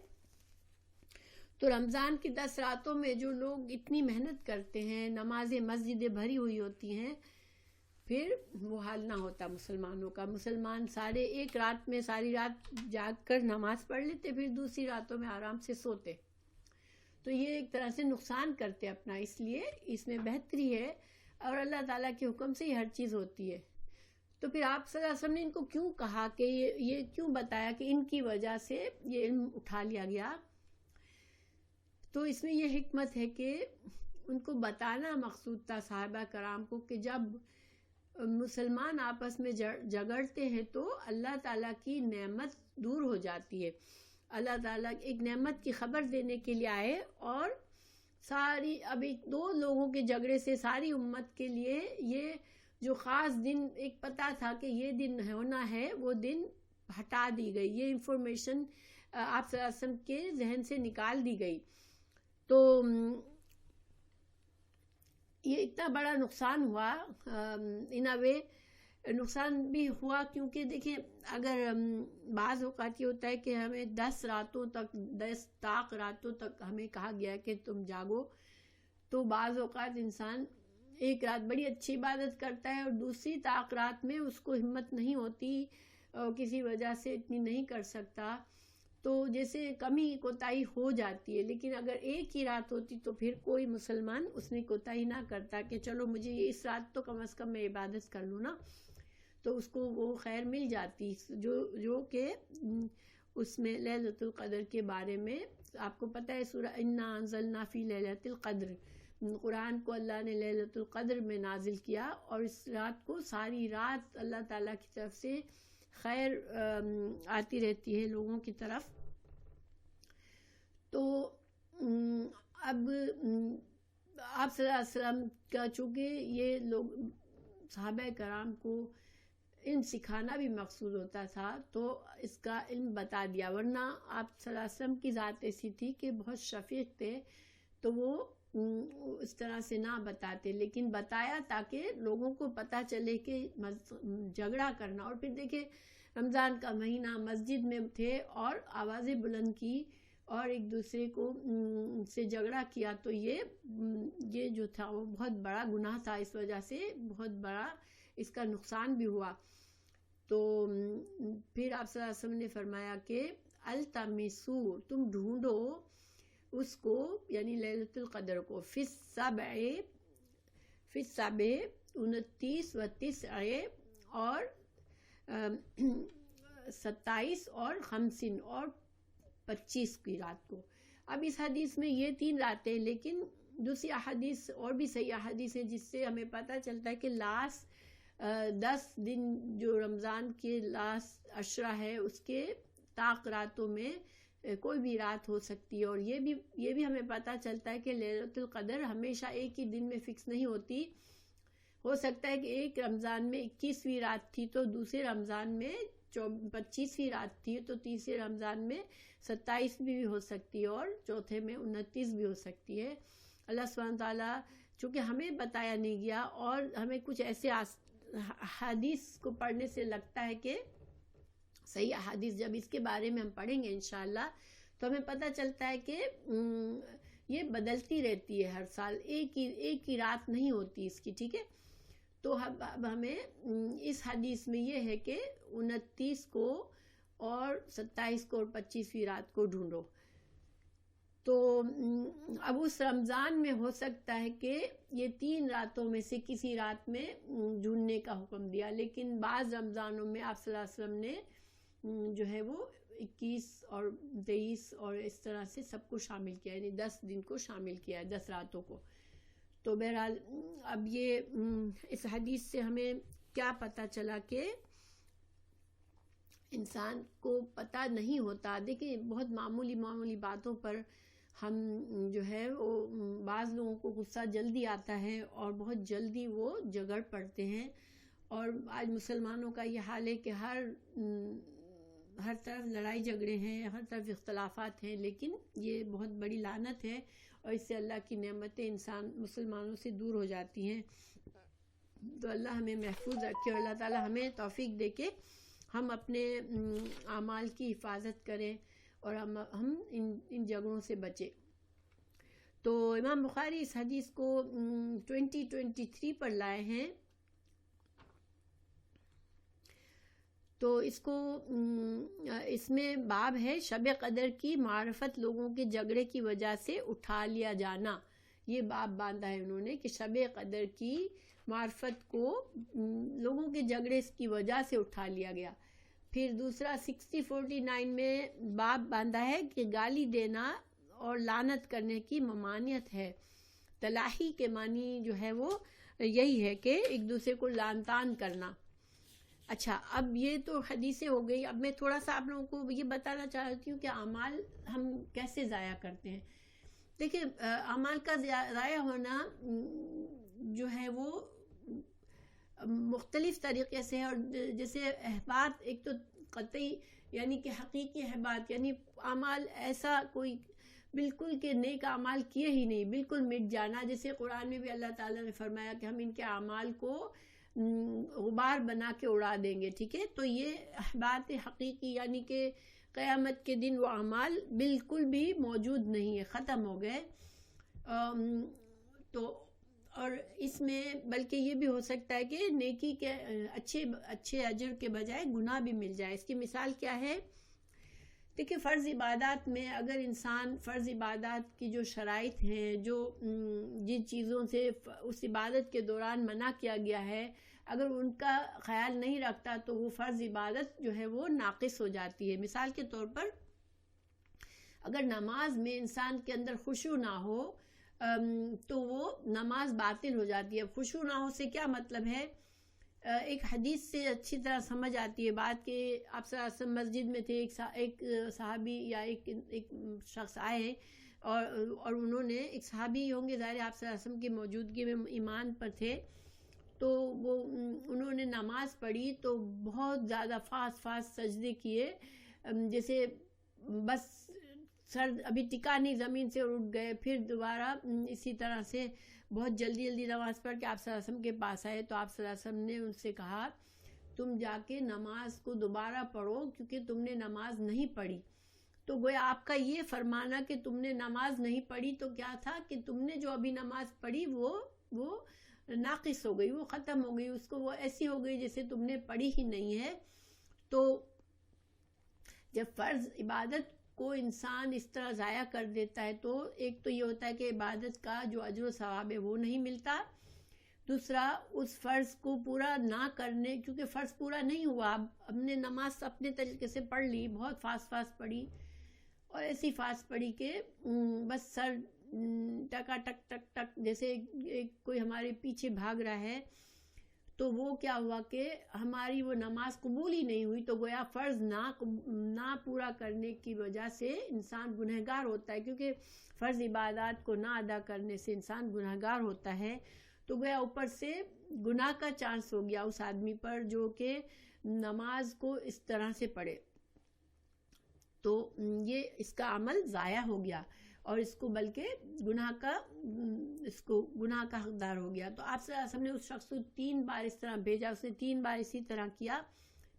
تو رمضان کی 10 راتوں میں جو لوگ اتنی محنت کرتے ہیں، نمازیں مسجدیں بھری ہوئی ہوتی ہیں، پھر وہ حال نہ ہوتا مسلمانوں کا. مسلمان ایک رات میں ساری رات جاگ کر نماز پڑھ لیتے، پھر دوسری راتوں میں آرام سے سوتے. تو یہ ایک طرح سے نقصان کرتے اپنا. اس لیے اس میں بہتری ہے، اور اللہ تعالیٰ کے حکم سے ہی ہر چیز ہوتی ہے. تو پھر آپ صلی اللہ علیہ وسلم نے ان کو کیوں کہا کہ یہ کیوں بتایا کہ ان کی وجہ سے یہ علم اٹھا لیا گیا؟ تو اس میں یہ حکمت ہے کہ ان کو بتانا مقصود تھا صحابہ کرام کو کہ جب مسلمان آپس میں جگڑتے ہیں تو اللہ تعالیٰ کی نعمت دور ہو جاتی ہے. اللہ تعالیٰ ایک نعمت کی خبر دینے کے لیے آئے، اور ابھی 2 لوگوں کے جھگڑے سے ساری امت کے لیے یہ جو خاص دن ایک پتہ تھا کہ یہ دن ہونا ہے، وہ دن ہٹا دی گئی. یہ انفارمیشن آپ صلی اللہ علیہ وسلم کے ذہن سے نکال دی گئی. تو یہ اتنا بڑا نقصان ہوا. ان اے وے نقصان بھی ہوا کیونکہ دیکھیں، اگر بعض اوقات یہ ہوتا ہے کہ ہمیں 10 طاق راتوں تک ہمیں کہا گیا کہ تم جاگو، تو بعض اوقات انسان ایک رات بڑی اچھی عبادت کرتا ہے اور دوسری طاق رات میں اس کو ہمت نہیں ہوتی، کسی وجہ سے اتنی نہیں کر سکتا، تو جیسے کمی کوتاہی ہو جاتی ہے. لیکن اگر ایک ہی رات ہوتی تو پھر کوئی مسلمان اس میں کوتاہی نہ کرتا کہ چلو مجھے اس رات تو کم از کم میں عبادت کر لوں نا، تو اس کو وہ خیر مل جاتی جو کہ اس میں لیلۃ القدر کے بارے میں آپ کو پتہ ہے. سورہ انا انزلنا فی لیلۃ القدر، قرآن کو اللہ نے لیلۃ القدر میں نازل کیا، اور اس رات کو ساری رات اللہ تعالیٰ کی طرف سے خیر آتی رہتی ہے لوگوں کی طرف. تو اب آپ صلی اللہ علیہ وسلم کا چونکہ یہ لوگ صحابہ کرام کو علم سکھانا بھی مقصود ہوتا تھا، تو اس کا علم بتا دیا. ورنہ آپ صلی اللہ علیہ وسلم کی ذات ایسی تھی کہ بہت شفیق تھے، تو وہ اس طرح سے نہ بتاتے، لیکن بتایا تاکہ لوگوں کو پتہ چلے کہ جھگڑا کرنا. اور پھر دیکھیں رمضان کا مہینہ، مسجد میں تھے اور آوازیں بلند کی اور ایک دوسرے کو سے جھگڑا کیا، تو یہ جو تھا وہ بہت بڑا گناہ تھا. اس وجہ سے بہت بڑا اس کا نقصان بھی ہوا. تو پھر آپ صلی اللہ علیہ وسلم نے فرمایا کہ التمسو، تم ڈھونڈو اس کو، یعنی لیلۃ القدر کو، فی السبع 29 و 30 اور 27 اور 50 اور 25 کی رات کو. اب اس حدیث میں یہ 3 راتیں، لیکن دوسری احادیث اور بھی صحیح احادیث ہیں جس سے ہمیں پتہ چلتا ہے کہ لاسٹ 10 دن جو رمضان کے لاسٹ 10 ہے، اس کے طاق راتوں میں کوئی بھی رات ہو سکتی ہے. اور یہ بھی ہمیں پتہ چلتا ہے کہ لیلۃ القدر ہمیشہ ایک ہی دن میں فکس نہیں ہوتی. ہو سکتا ہے کہ ایک رمضان میں 21ویں رات تھی تو دوسرے رمضان میں 25ویں رات تھی، تو تیسرے رمضان میں 27ویں بھی ہو سکتی ہے، اور چوتھے میں 29 بھی ہو سکتی ہے. اللہ سبحانہ تعالیٰ چونکہ ہمیں بتایا نہیں گیا، اور ہمیں کچھ ایسے حدیث کو پڑھنے سے لگتا ہے کہ صحیح حدیث جب اس کے بارے میں ہم پڑھیں گے انشاءاللہ تو ہمیں پتہ چلتا ہے کہ یہ بدلتی رہتی ہے ہر سال، ایک ہی رات نہیں ہوتی اس کی. ٹھیک ہے، تو اب ہمیں اس حدیث میں یہ ہے کہ 29 کو اور 27 کو اور 25ویں رات کو ڈھونڈو. تو اب اس رمضان میں ہو سکتا ہے کہ یہ 3 راتوں میں سے کسی رات میں ڈھونڈنے کا حکم دیا، لیکن بعض رمضانوں میں آپ صلی اللہ علیہ وسلم نے جو ہے وہ 21 اور 23 اور اس طرح سے سب کو شامل کیا، یعنی 10 دن کو شامل کیا ہے، 10 راتوں کو. تو بہرحال اب یہ اس حدیث سے ہمیں کیا پتہ چلا کہ انسان کو پتہ نہیں ہوتا. دیکھیں بہت معمولی باتوں پر ہم جو ہے وہ بعض لوگوں کو غصہ جلدی آتا ہے اور بہت جلدی وہ جھگڑ پڑتے ہیں. اور آج مسلمانوں کا یہ حال ہے کہ ہر طرف لڑائی جھگڑے ہیں، ہر طرف اختلافات ہیں، لیکن یہ بہت بڑی لعنت ہے اور اس سے اللہ کی نعمتیں مسلمانوں سے دور ہو جاتی ہیں. تو اللہ ہمیں محفوظ رکھے اور اللہ تعالی ہمیں توفیق دے کے ہم اپنے اعمال کی حفاظت کریں اور ہم ان جھگڑوں سے بچیں. تو امام بخاری اس حدیث کو 2023 پر لائے ہیں. تو اس کو اس میں باب ہے شب قدر کی معرفت لوگوں کے جھگڑے کی وجہ سے اٹھا لیا جانا. یہ باب باندھا ہے انہوں نے کہ شب قدر کی معرفت کو لوگوں کے جھگڑے کی وجہ سے اٹھا لیا گیا. پھر دوسرا 6049 میں باب باندھا ہے کہ گالی دینا اور لعنت کرنے کی ممانعت ہے. تلاحی کے معنی جو ہے وہ یہی ہے کہ ایک دوسرے کو لعن طعن کرنا. اچھا، اب یہ تو حدیثیں ہو گئی. اب میں تھوڑا سا آپ لوگوں کو یہ بتانا چاہتی ہوں کہ اعمال ہم کیسے ضائع کرتے ہیں. دیکھیں، اعمال کا ضائع ہونا جو ہے وہ مختلف طریقے سے ہے. اور جیسے احباط، ایک تو قطعی یعنی کہ حقیقی احباط، یعنی اعمال ایسا کوئی بالکل کہ نیک اعمال کیے ہی نہیں، بالکل مٹ جانا. جیسے قرآن میں بھی اللہ تعالیٰ نے فرمایا کہ ہم ان کے اعمال کو غبار بنا کے اڑا دیں گے. ٹھیک ہے، تو یہ احباط حقیقی یعنی کہ قیامت کے دن وہ اعمال بالکل بھی موجود نہیں ہے، ختم ہو گئے. تو اور اس میں بلکہ یہ بھی ہو سکتا ہے کہ نیکی کے اچھے اجر کے بجائے گناہ بھی مل جائے. اس کی مثال کیا ہے؟ دیکھیں، فرض عبادات میں اگر انسان فرض عبادات کی جو شرائط ہیں، جو جن چیزوں سے اس عبادت کے دوران منع کیا گیا ہے، اگر ان کا خیال نہیں رکھتا تو وہ فرض عبادت جو ہے وہ ناقص ہو جاتی ہے. مثال کے طور پر اگر نماز میں انسان کے اندر خشوع نہ ہو تو وہ نماز باطل ہو جاتی ہے. خشوع نہ ہو سے کیا مطلب ہے؟ ایک حدیث سے اچھی طرح سمجھ آتی ہے بات کہ آپ صلی اللہ علیہ وسلم مسجد میں تھے. ایک صحابی یا ایک شخص آئے اور انہوں نے، ایک صحابی ہوں گے ظاہر، آپ صلی اللہ علیہ وسلم کی موجودگی میں ایمان پر تھے، تو وہ انہوں نے نماز پڑھی تو بہت زیادہ فاسٹ سجدے کیے، جیسے بس سر ابھی ٹکا نہیں زمین سے، اٹھ گئے. پھر دوبارہ اسی طرح سے بہت جلدی نماز پڑھ کے آپ صلی اللہ علیہ وسلم کے پاس آئے. تو آپ صلی اللہ علیہ وسلم نے ان سے کہا تم جا کے نماز کو دوبارہ پڑھو کیونکہ تم نے نماز نہیں پڑھی. تو گویا آپ کا یہ فرمانا کہ تم نے نماز نہیں پڑھی تو کیا تھا کہ تم نے جو ابھی نماز پڑھی وہ ناقص ہو گئی، وہ ختم ہو گئی، اس کو وہ ایسی ہو گئی جیسے تم نے پڑھی ہی نہیں ہے. تو جب فرض عبادت کو انسان اس طرح ضائع کر دیتا ہے تو ایک تو یہ ہوتا ہے کہ عبادت کا جو اجر و ثواب ہے وہ نہیں ملتا. دوسرا، اس فرض کو پورا نہ کرنے، کیونکہ فرض پورا نہیں ہوا، ہم نے نماز اپنے طریقے سے پڑھ لی، بہت فاسٹ پڑھی، اور ایسی فاسٹ پڑھی کہ بس سر ٹکا ٹک ٹک ٹک جیسے کوئی ہمارے پیچھے بھاگ رہا ہے، تو وہ کیا ہوا کہ ہماری وہ نماز قبول ہی نہیں ہوئی. تو گویا فرض نہ پورا کرنے کی وجہ سے انسان گنہگار ہوتا ہے، کیونکہ فرض عبادات کو نہ ادا کرنے سے انسان گنہگار ہوتا ہے. تو گویا اوپر سے گناہ کا چانس ہو گیا اس آدمی پر جو کہ نماز کو اس طرح سے پڑھے. تو یہ اس کا عمل ضائع ہو گیا اور اس کو بلکہ گناہ کا حقدار ہو گیا. تو آپ صلی اللہ علیہ وسلم نے اس شخص کو 3 بار اس طرح بھیجا، اس نے 3 بار اسی طرح کیا.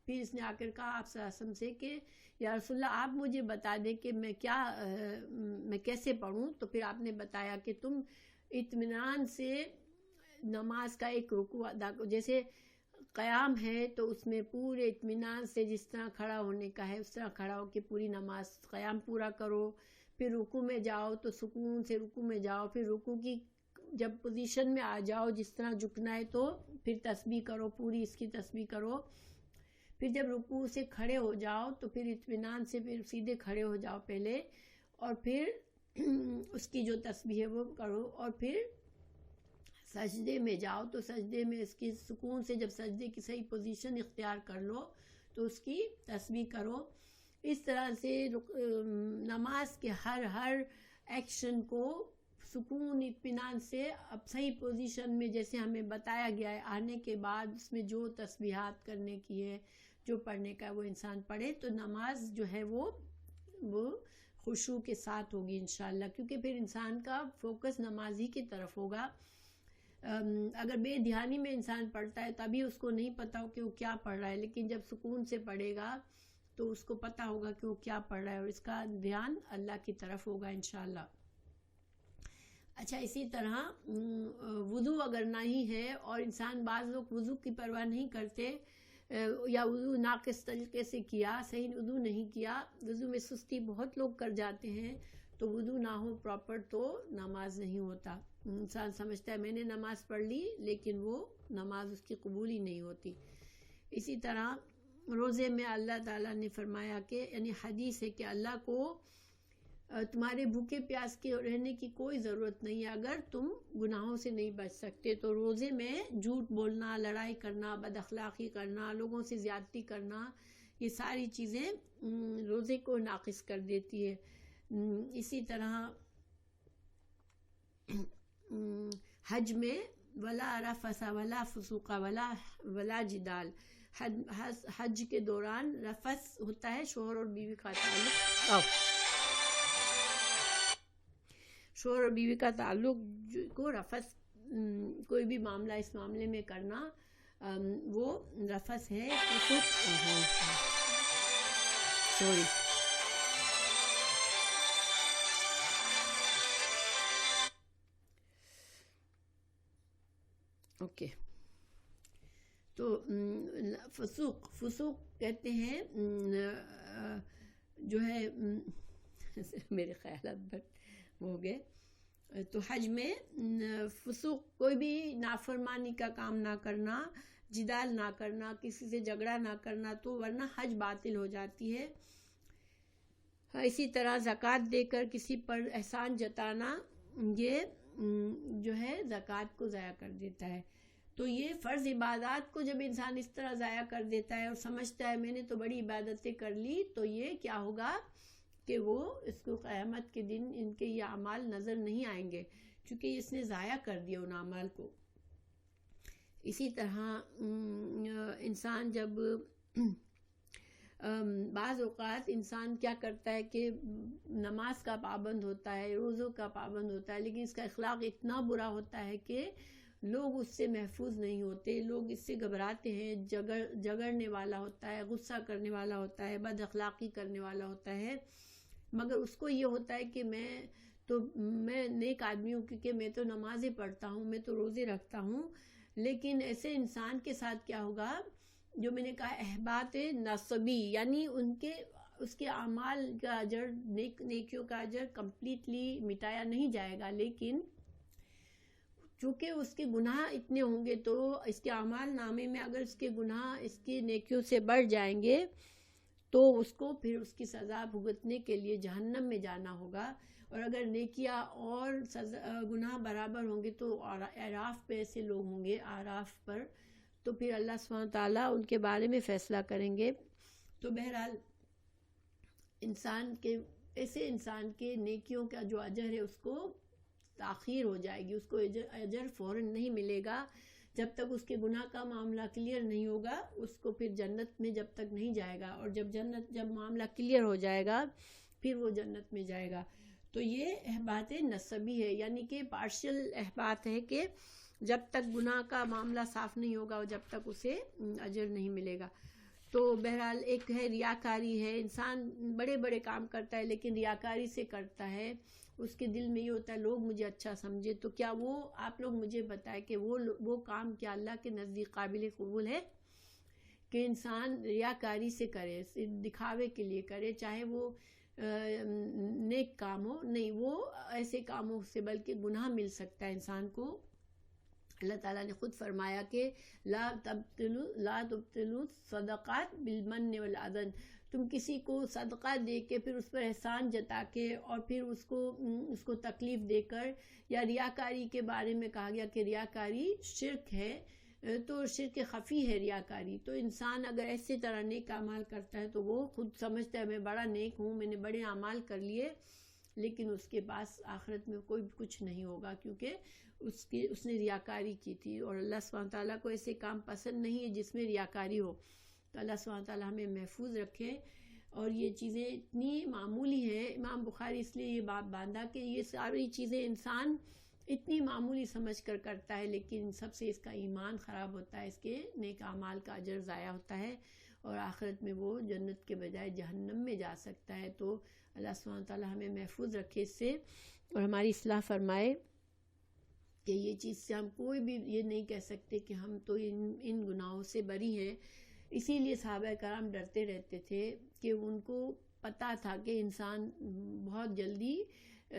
پھر اس نے آ کر کہا آپ صلی اللہ علیہ وسلم سے کہ یا رسول اللہ آپ مجھے بتا دیں کہ میں کیسے پڑھوں. تو پھر آپ نے بتایا کہ تم اطمینان سے نماز کا ایک رکوع ادا کرو، جیسے قیام ہے تو اس میں پورے اطمینان سے جس طرح کھڑا ہونے کا ہے اس طرح کھڑا ہو کے پوری نماز قیام پورا کرو. پھر رکوع میں جاؤ تو سکون سے رکوع میں جاؤ، پھر رکوع کی جب پوزیشن میں آ جاؤ جس طرح جھکنا ہے تو پھر تسبیح کرو، پوری اس کی تسبیح کرو. پھر جب رکوع سے کھڑے ہو جاؤ تو پھر اطمینان سے پھر سیدھے کھڑے ہو جاؤ پہلے، اور پھر اس کی جو تسبیح ہے وہ کرو. اور پھر سجدے میں جاؤ تو سجدے میں اس کی سکون سے جب سجدے کی صحیح پوزیشن اختیار کر لو تو اس کی تسبیح کرو. اس طرح سے نماز کے ہر ایکشن کو سکون اطمینان سے اب صحیح پوزیشن میں جیسے ہمیں بتایا گیا ہے آنے کے بعد اس میں جو تسبیحات کرنے کی ہے، جو پڑھنے کا وہ انسان پڑھے تو نماز جو ہے وہ خشوع کے ساتھ ہوگی انشاءاللہ. کیونکہ پھر انسان کا فوکس نماز ہی کی طرف ہوگا. اگر بے دھیانی میں انسان پڑھتا ہے تبھی اس کو نہیں پتا ہو کہ وہ کیا پڑھ رہا ہے، لیکن جب سکون سے پڑھے گا تو اس کو پتا ہوگا کہ وہ کیا پڑھ رہا ہے اور اس کا دھیان اللہ کی طرف ہوگا انشاءاللہ. اچھا، اسی طرح وضو اگر نہیں ہے اور انسان بعض لوگ وضو کی پرواہ نہیں کرتے، یا وضو ناقص طریقے سے کیا، صحیح وضو نہیں کیا، وضو میں سستی بہت لوگ کر جاتے ہیں، تو وضو نہ ہو پراپر تو نماز نہیں ہوتا. انسان سمجھتا ہے میں نے نماز پڑھ لی، لیکن وہ نماز اس کی قبول ہی نہیں ہوتی. اسی طرح روزے میں اللہ تعالیٰ نے فرمایا کہ یعنی حدیث ہے کہ اللہ کو تمہارے بھوکے پیاس کے رہنے کی کوئی ضرورت نہیں ہے اگر تم گناہوں سے نہیں بچ سکتے. تو روزے میں جھوٹ بولنا، لڑائی کرنا، بد اخلاقی کرنا، لوگوں سے زیادتی کرنا، یہ ساری چیزیں روزے کو ناقص کر دیتی ہے. اسی طرح حج میں ولا رفث ولا فسوق ولا جدال، حج کے دوران رفث ہوتا ہے شوہر اور بیوی کا تعلق، شوہر اور بیوی کا تعلق کو رفث، کوئی بھی معاملہ اس معاملے میں کرنا وہ رفث ہے. Sorry, okay. تو فسوق کہتے ہیں جو ہے میرے خیالات ہو گئے. تو حج میں فسوق کوئی بھی نافرمانی کا کام نہ کرنا، جدال نہ کرنا، کسی سے جھگڑا نہ کرنا، تو ورنہ حج باطل ہو جاتی ہے. اسی طرح زکوٰۃ دے کر کسی پر احسان جتانا، یہ جو ہے زکوٰۃ کو ضائع کر دیتا ہے. تو یہ فرض عبادات کو جب انسان اس طرح ضائع کر دیتا ہے اور سمجھتا ہے میں نے تو بڑی عبادتیں کر لی، تو یہ کیا ہوگا کہ وہ اس کو قیامت کے دن ان کے یہ اعمال نظر نہیں آئیں گے، چونکہ اس نے ضائع کر دیا ان اعمال کو. اسی طرح انسان جب بعض اوقات انسان کیا کرتا ہے کہ نماز کا پابند ہوتا ہے، روزوں کا پابند ہوتا ہے، لیکن اس کا اخلاق اتنا برا ہوتا ہے کہ لوگ اس سے محفوظ نہیں ہوتے، لوگ اس سے گھبراتے ہیں، جگڑنے والا ہوتا ہے، غصہ کرنے والا ہوتا ہے، بد اخلاقی کرنے والا ہوتا ہے. مگر اس کو یہ ہوتا ہے کہ میں نیک آدمی ہوں، کیونکہ میں تو نمازیں پڑھتا ہوں، میں تو روزے رکھتا ہوں. لیکن ایسے انسان کے ساتھ کیا ہوگا، جو میں نے کہا احباط نسبی، یعنی اس کے اعمال کا اجر، نیکیوں کا اجر کمپلیٹلی مٹایا نہیں جائے گا، لیکن چونکہ اس کے گناہ اتنے ہوں گے تو اس کے اعمال نامے میں اگر اس کے گناہ اس کی نیکیوں سے بڑھ جائیں گے تو اس کو پھر اس کی سزا بھگتنے کے لیے جہنم میں جانا ہوگا. اور اگر نیکیاں اور گناہ برابر ہوں گے تو اعراف پہ ایسے لوگ ہوں گے، اعراف پر، تو پھر اللہ سبحانہ تعالیٰ ان کے بارے میں فیصلہ کریں گے. تو بہرحال ایسے انسان کے نیکیوں کا جو اجر ہے اس کو تاخیر ہو جائے گی، اس کو اجر فوراً نہیں ملے گا جب تک اس کے گناہ کا معاملہ کلیئر نہیں ہوگا. اس کو پھر جنت میں جب تک نہیں جائے گا، اور جب معاملہ کلیئر ہو جائے گا پھر وہ جنت میں جائے گا. تو یہ احباط نسبی ہے، یعنی کہ پارشل احباط ہے کہ جب تک گناہ کا معاملہ صاف نہیں ہوگا اور جب تک اسے اجر نہیں ملے گا. تو بہرحال ایک ہے ریاکاری ہے، انسان بڑے بڑے کام کرتا ہے لیکن ریاکاری سے کرتا ہے، اس کے دل میں یہ ہوتا ہے لوگ مجھے اچھا سمجھے. تو کیا وہ آپ لوگ مجھے بتائیں کہ وہ کام کیا اللہ کے نزدیک قابل قبول ہے کہ انسان ریاکاری سے کرے، دکھاوے کے لیے کرے، چاہے وہ نیک کام ہو؟ نہیں، وہ ایسے کاموں سے بلکہ گناہ مل سکتا ہے انسان کو. اللہ تعالیٰ نے خود فرمایا کہ لا تبطلوا صدقات بالمن والعدن، تم کسی کو صدقہ دے کے پھر اس پر احسان جتا کے اور پھر اس کو تکلیف دے کر، یا ریاکاری کے بارے میں کہا گیا کہ ریاکاری شرک ہے، تو شرک خفی ہے ریاکاری. تو انسان اگر ایسی طرح نیک اعمال کرتا ہے تو وہ خود سمجھتا ہے میں بڑا نیک ہوں، میں نے بڑے اعمال کر لیے، لیکن اس کے پاس آخرت میں کوئی کچھ نہیں ہوگا، کیونکہ اس نے ریاکاری کی تھی. اور اللہ سبحانہ تعالیٰ کو ایسے کام پسند نہیں ہے جس میں ریاکاری ہو. تو اللہ سبحانہ تعالیٰ ہمیں محفوظ رکھے. اور یہ چیزیں اتنی معمولی ہیں، امام بخاری اس لیے یہ باب باندھا کہ یہ ساری چیزیں انسان اتنی معمولی سمجھ کر کرتا ہے، لیکن سب سے اس کا ایمان خراب ہوتا ہے، اس کے نیک اعمال کا اجر ضائع ہوتا ہے اور آخرت میں وہ جنت کے بجائے جہنم میں جا سکتا ہے. تو اللہ سبحانہ تعالیٰ ہمیں محفوظ رکھے اس سے اور ہماری اصلاح فرمائے. کہ یہ چیز سے ہم کوئی بھی یہ نہیں کہہ سکتے کہ ہم تو ان گناہوں سے بری ہیں. اسی لیے صحابہ کرام ڈرتے رہتے تھے کہ ان کو پتہ تھا کہ انسان بہت جلدی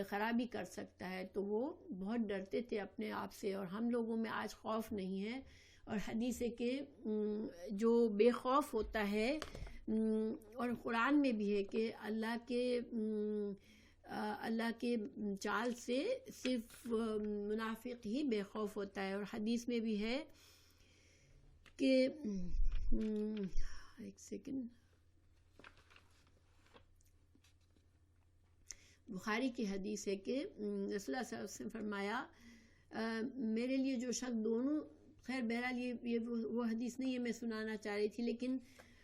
خرابی کر سکتا ہے، تو وہ بہت ڈرتے تھے اپنے آپ سے. اور ہم لوگوں میں آج خوف نہیں ہے. اور حدیث ہے کہ جو بے خوف ہوتا ہے، اور قرآن میں بھی ہے کہ اللہ کے چال سے صرف منافق ہی بے خوف ہوتا ہے. اور حدیث میں بھی ہے کہ ایک سیکنڈ، بخاری کی حدیث ہے کہ رسول اللہ صلی اللہ علیہ وسلم فرمایا میرے لیے جو شخص دونوں، خیر بہرحال یہ وہ حدیث نہیں ہے میں سنانا چاہ رہی تھی، لیکن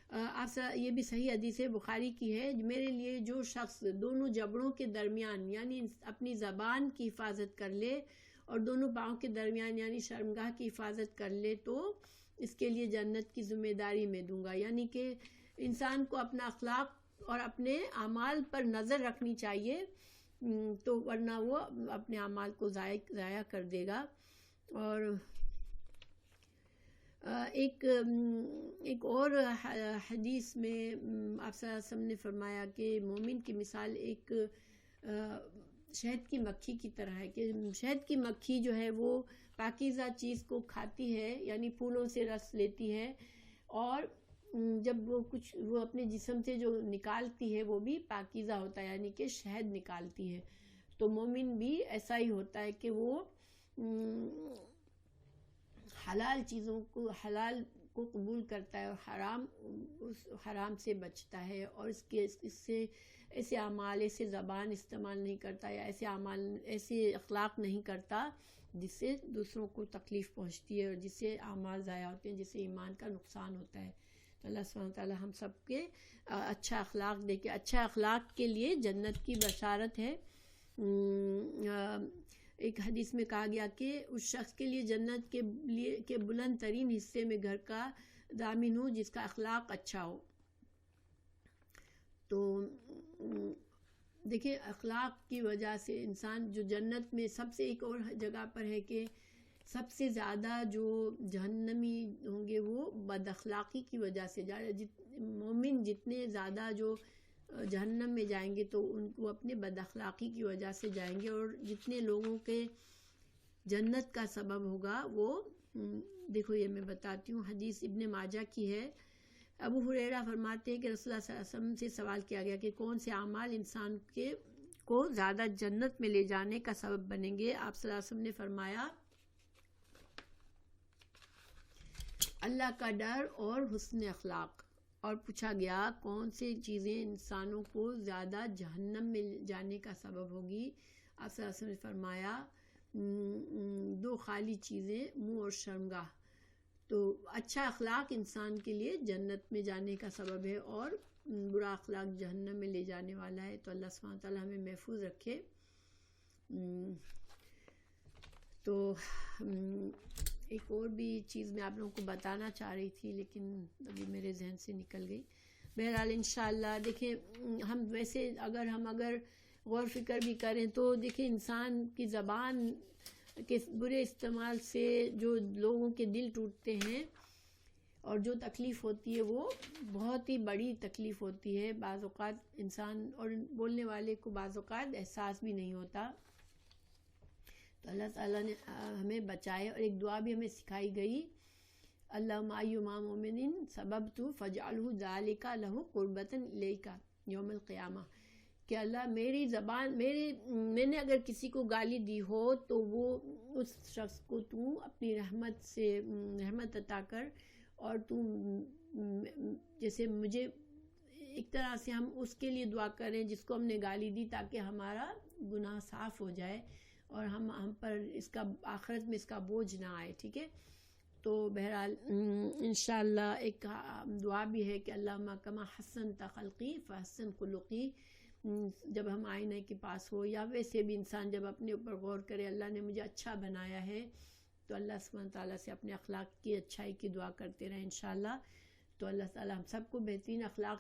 آپ یہ بھی صحیح حدیث ہے، بخاری کی ہے. میرے لیے جو شخص دونوں جبڑوں کے درمیان یعنی اپنی زبان کی حفاظت کر لے اور دونوں پاؤں کے درمیان یعنی شرمگاہ کی حفاظت کر لے تو اس کے لیے جنت کی ذمہ داری میں دوں گا. یعنی کہ انسان کو اپنا اخلاق اور اپنے اعمال پر نظر رکھنی چاہیے، تو ورنہ وہ اپنے اعمال کو ضائع کر دے گا. اور ایک اور حدیث میں آپ صلی اللہ علیہ وسلم نے فرمایا کہ مومن کی مثال ایک شہد کی مکھی کی طرح ہے، کہ شہد کی مکھی جو ہے وہ پاکیزہ چیز کو کھاتی ہے، یعنی پھولوں سے رس لیتی ہے، اور جب وہ اپنے جسم سے جو نکالتی ہے وہ بھی پاکیزہ ہوتا ہے، یعنی کہ شہد نکالتی ہے. تو مومن بھی ایسا ہی ہوتا ہے کہ وہ حلال چیزوں کو قبول کرتا ہے اور حرام سے بچتا ہے، اور اس سے ایسے اعمال، ایسے زبان استعمال نہیں کرتا، یا ایسے اخلاق نہیں کرتا جس سے دوسروں کو تکلیف پہنچتی ہے اور جس سے اعمال ضائع ہوتے ہیں، جس سے ایمان کا نقصان ہوتا ہے. تو اللہ سبحانہ وتعالی ہم سب کے اچھا اخلاق دے کے، اچھا اخلاق کے لیے جنت کی بشارت ہے. ایک حدیث میں کہا گیا کہ اس شخص کے لیے جنت کے بلند ترین حصے میں گھر کا ضامن ہو جس کا اخلاق اچھا ہو. تو دیکھیں اخلاق کی وجہ سے انسان جو جنت میں سب سے ایک اور جگہ پر ہے کہ سب سے زیادہ جو جہنمی ہوں گے وہ بد اخلاقی کی وجہ سے مومن جتنے زیادہ جو جہنم میں جائیں گے تو ان کو اپنے بد اخلاقی کی وجہ سے جائیں گے، اور جتنے لوگوں کے جنت کا سبب ہوگا وہ دیکھو یہ میں بتاتی ہوں. حدیث ابن ماجہ کی ہے. ابو ہریرہ فرماتے ہیں کہ رسول اللہ صلی اللہ علیہ وسلم سے سوال کیا گیا کہ کون سے اعمال انسان کو زیادہ جنت میں لے جانے کا سبب بنیں گے. آپ صلی اللہ علیہ وسلم نے فرمایا اللہ کا ڈر اور حسن اخلاق. اور پوچھا گیا کون سی چیزیں انسانوں کو زیادہ جہنم میں جانے کا سبب ہوگی. آپ صلی اللہ علیہ وسلم نے فرمایا 2 خالی چیزیں، منہ اور شرمگاہ. تو اچھا اخلاق انسان کے لیے جنت میں جانے کا سبب ہے، اور برا اخلاق جہنم میں لے جانے والا ہے. تو اللہ سبحانہ وتعالی ہمیں محفوظ رکھے. تو ایک اور بھی چیز میں آپ لوگوں کو بتانا چاہ رہی تھی لیکن ابھی میرے ذہن سے نکل گئی. بہرحال انشاءاللہ دیکھیں ہم ویسے اگر غور فکر بھی کریں تو دیکھیں انسان کی زبان کے برے استعمال سے جو لوگوں کے دل ٹوٹتے ہیں اور جو تکلیف ہوتی ہے وہ بہت ہی بڑی تکلیف ہوتی ہے. بعض اوقات انسان اور بولنے والے کو بعض اوقات احساس بھی نہیں ہوتا. تو اللہ تعالیٰ نے ہمیں بچائے. اور ایک دعا بھی ہمیں سکھائی گئی، اللہم ایما مومن سببت فاجعلہ ذالک لہ قربۃ الیک یوم القیامہ، کہ اللہ میری زبان میں نے اگر کسی کو گالی دی ہو تو وہ اس شخص کو تو اپنی رحمت سے رحمت عطا کر، اور تو جیسے مجھے ایک طرح سے ہم اس کے لیے دعا کریں جس کو ہم نے گالی دی، تاکہ ہمارا گناہ صاف ہو جائے اور ہم پر اس کا آخرت میں اس کا بوجھ نہ آئے. ٹھیک ہے. تو بہرحال انشاءاللہ ایک دعا بھی ہے کہ اللہم کما حسنت خلقی فحسن خلقی. جب ہم آئینے کے پاس ہو یا ویسے بھی انسان جب اپنے اوپر غور کرے اللہ نے مجھے اچھا بنایا ہے، تو اللہ سبحانہ تعالیٰ سے اپنے اخلاق کی اچھائی کی دعا کرتے رہیں انشاءاللہ. تو اللہ تعالیٰ ہم سب کو بہترین اخلاق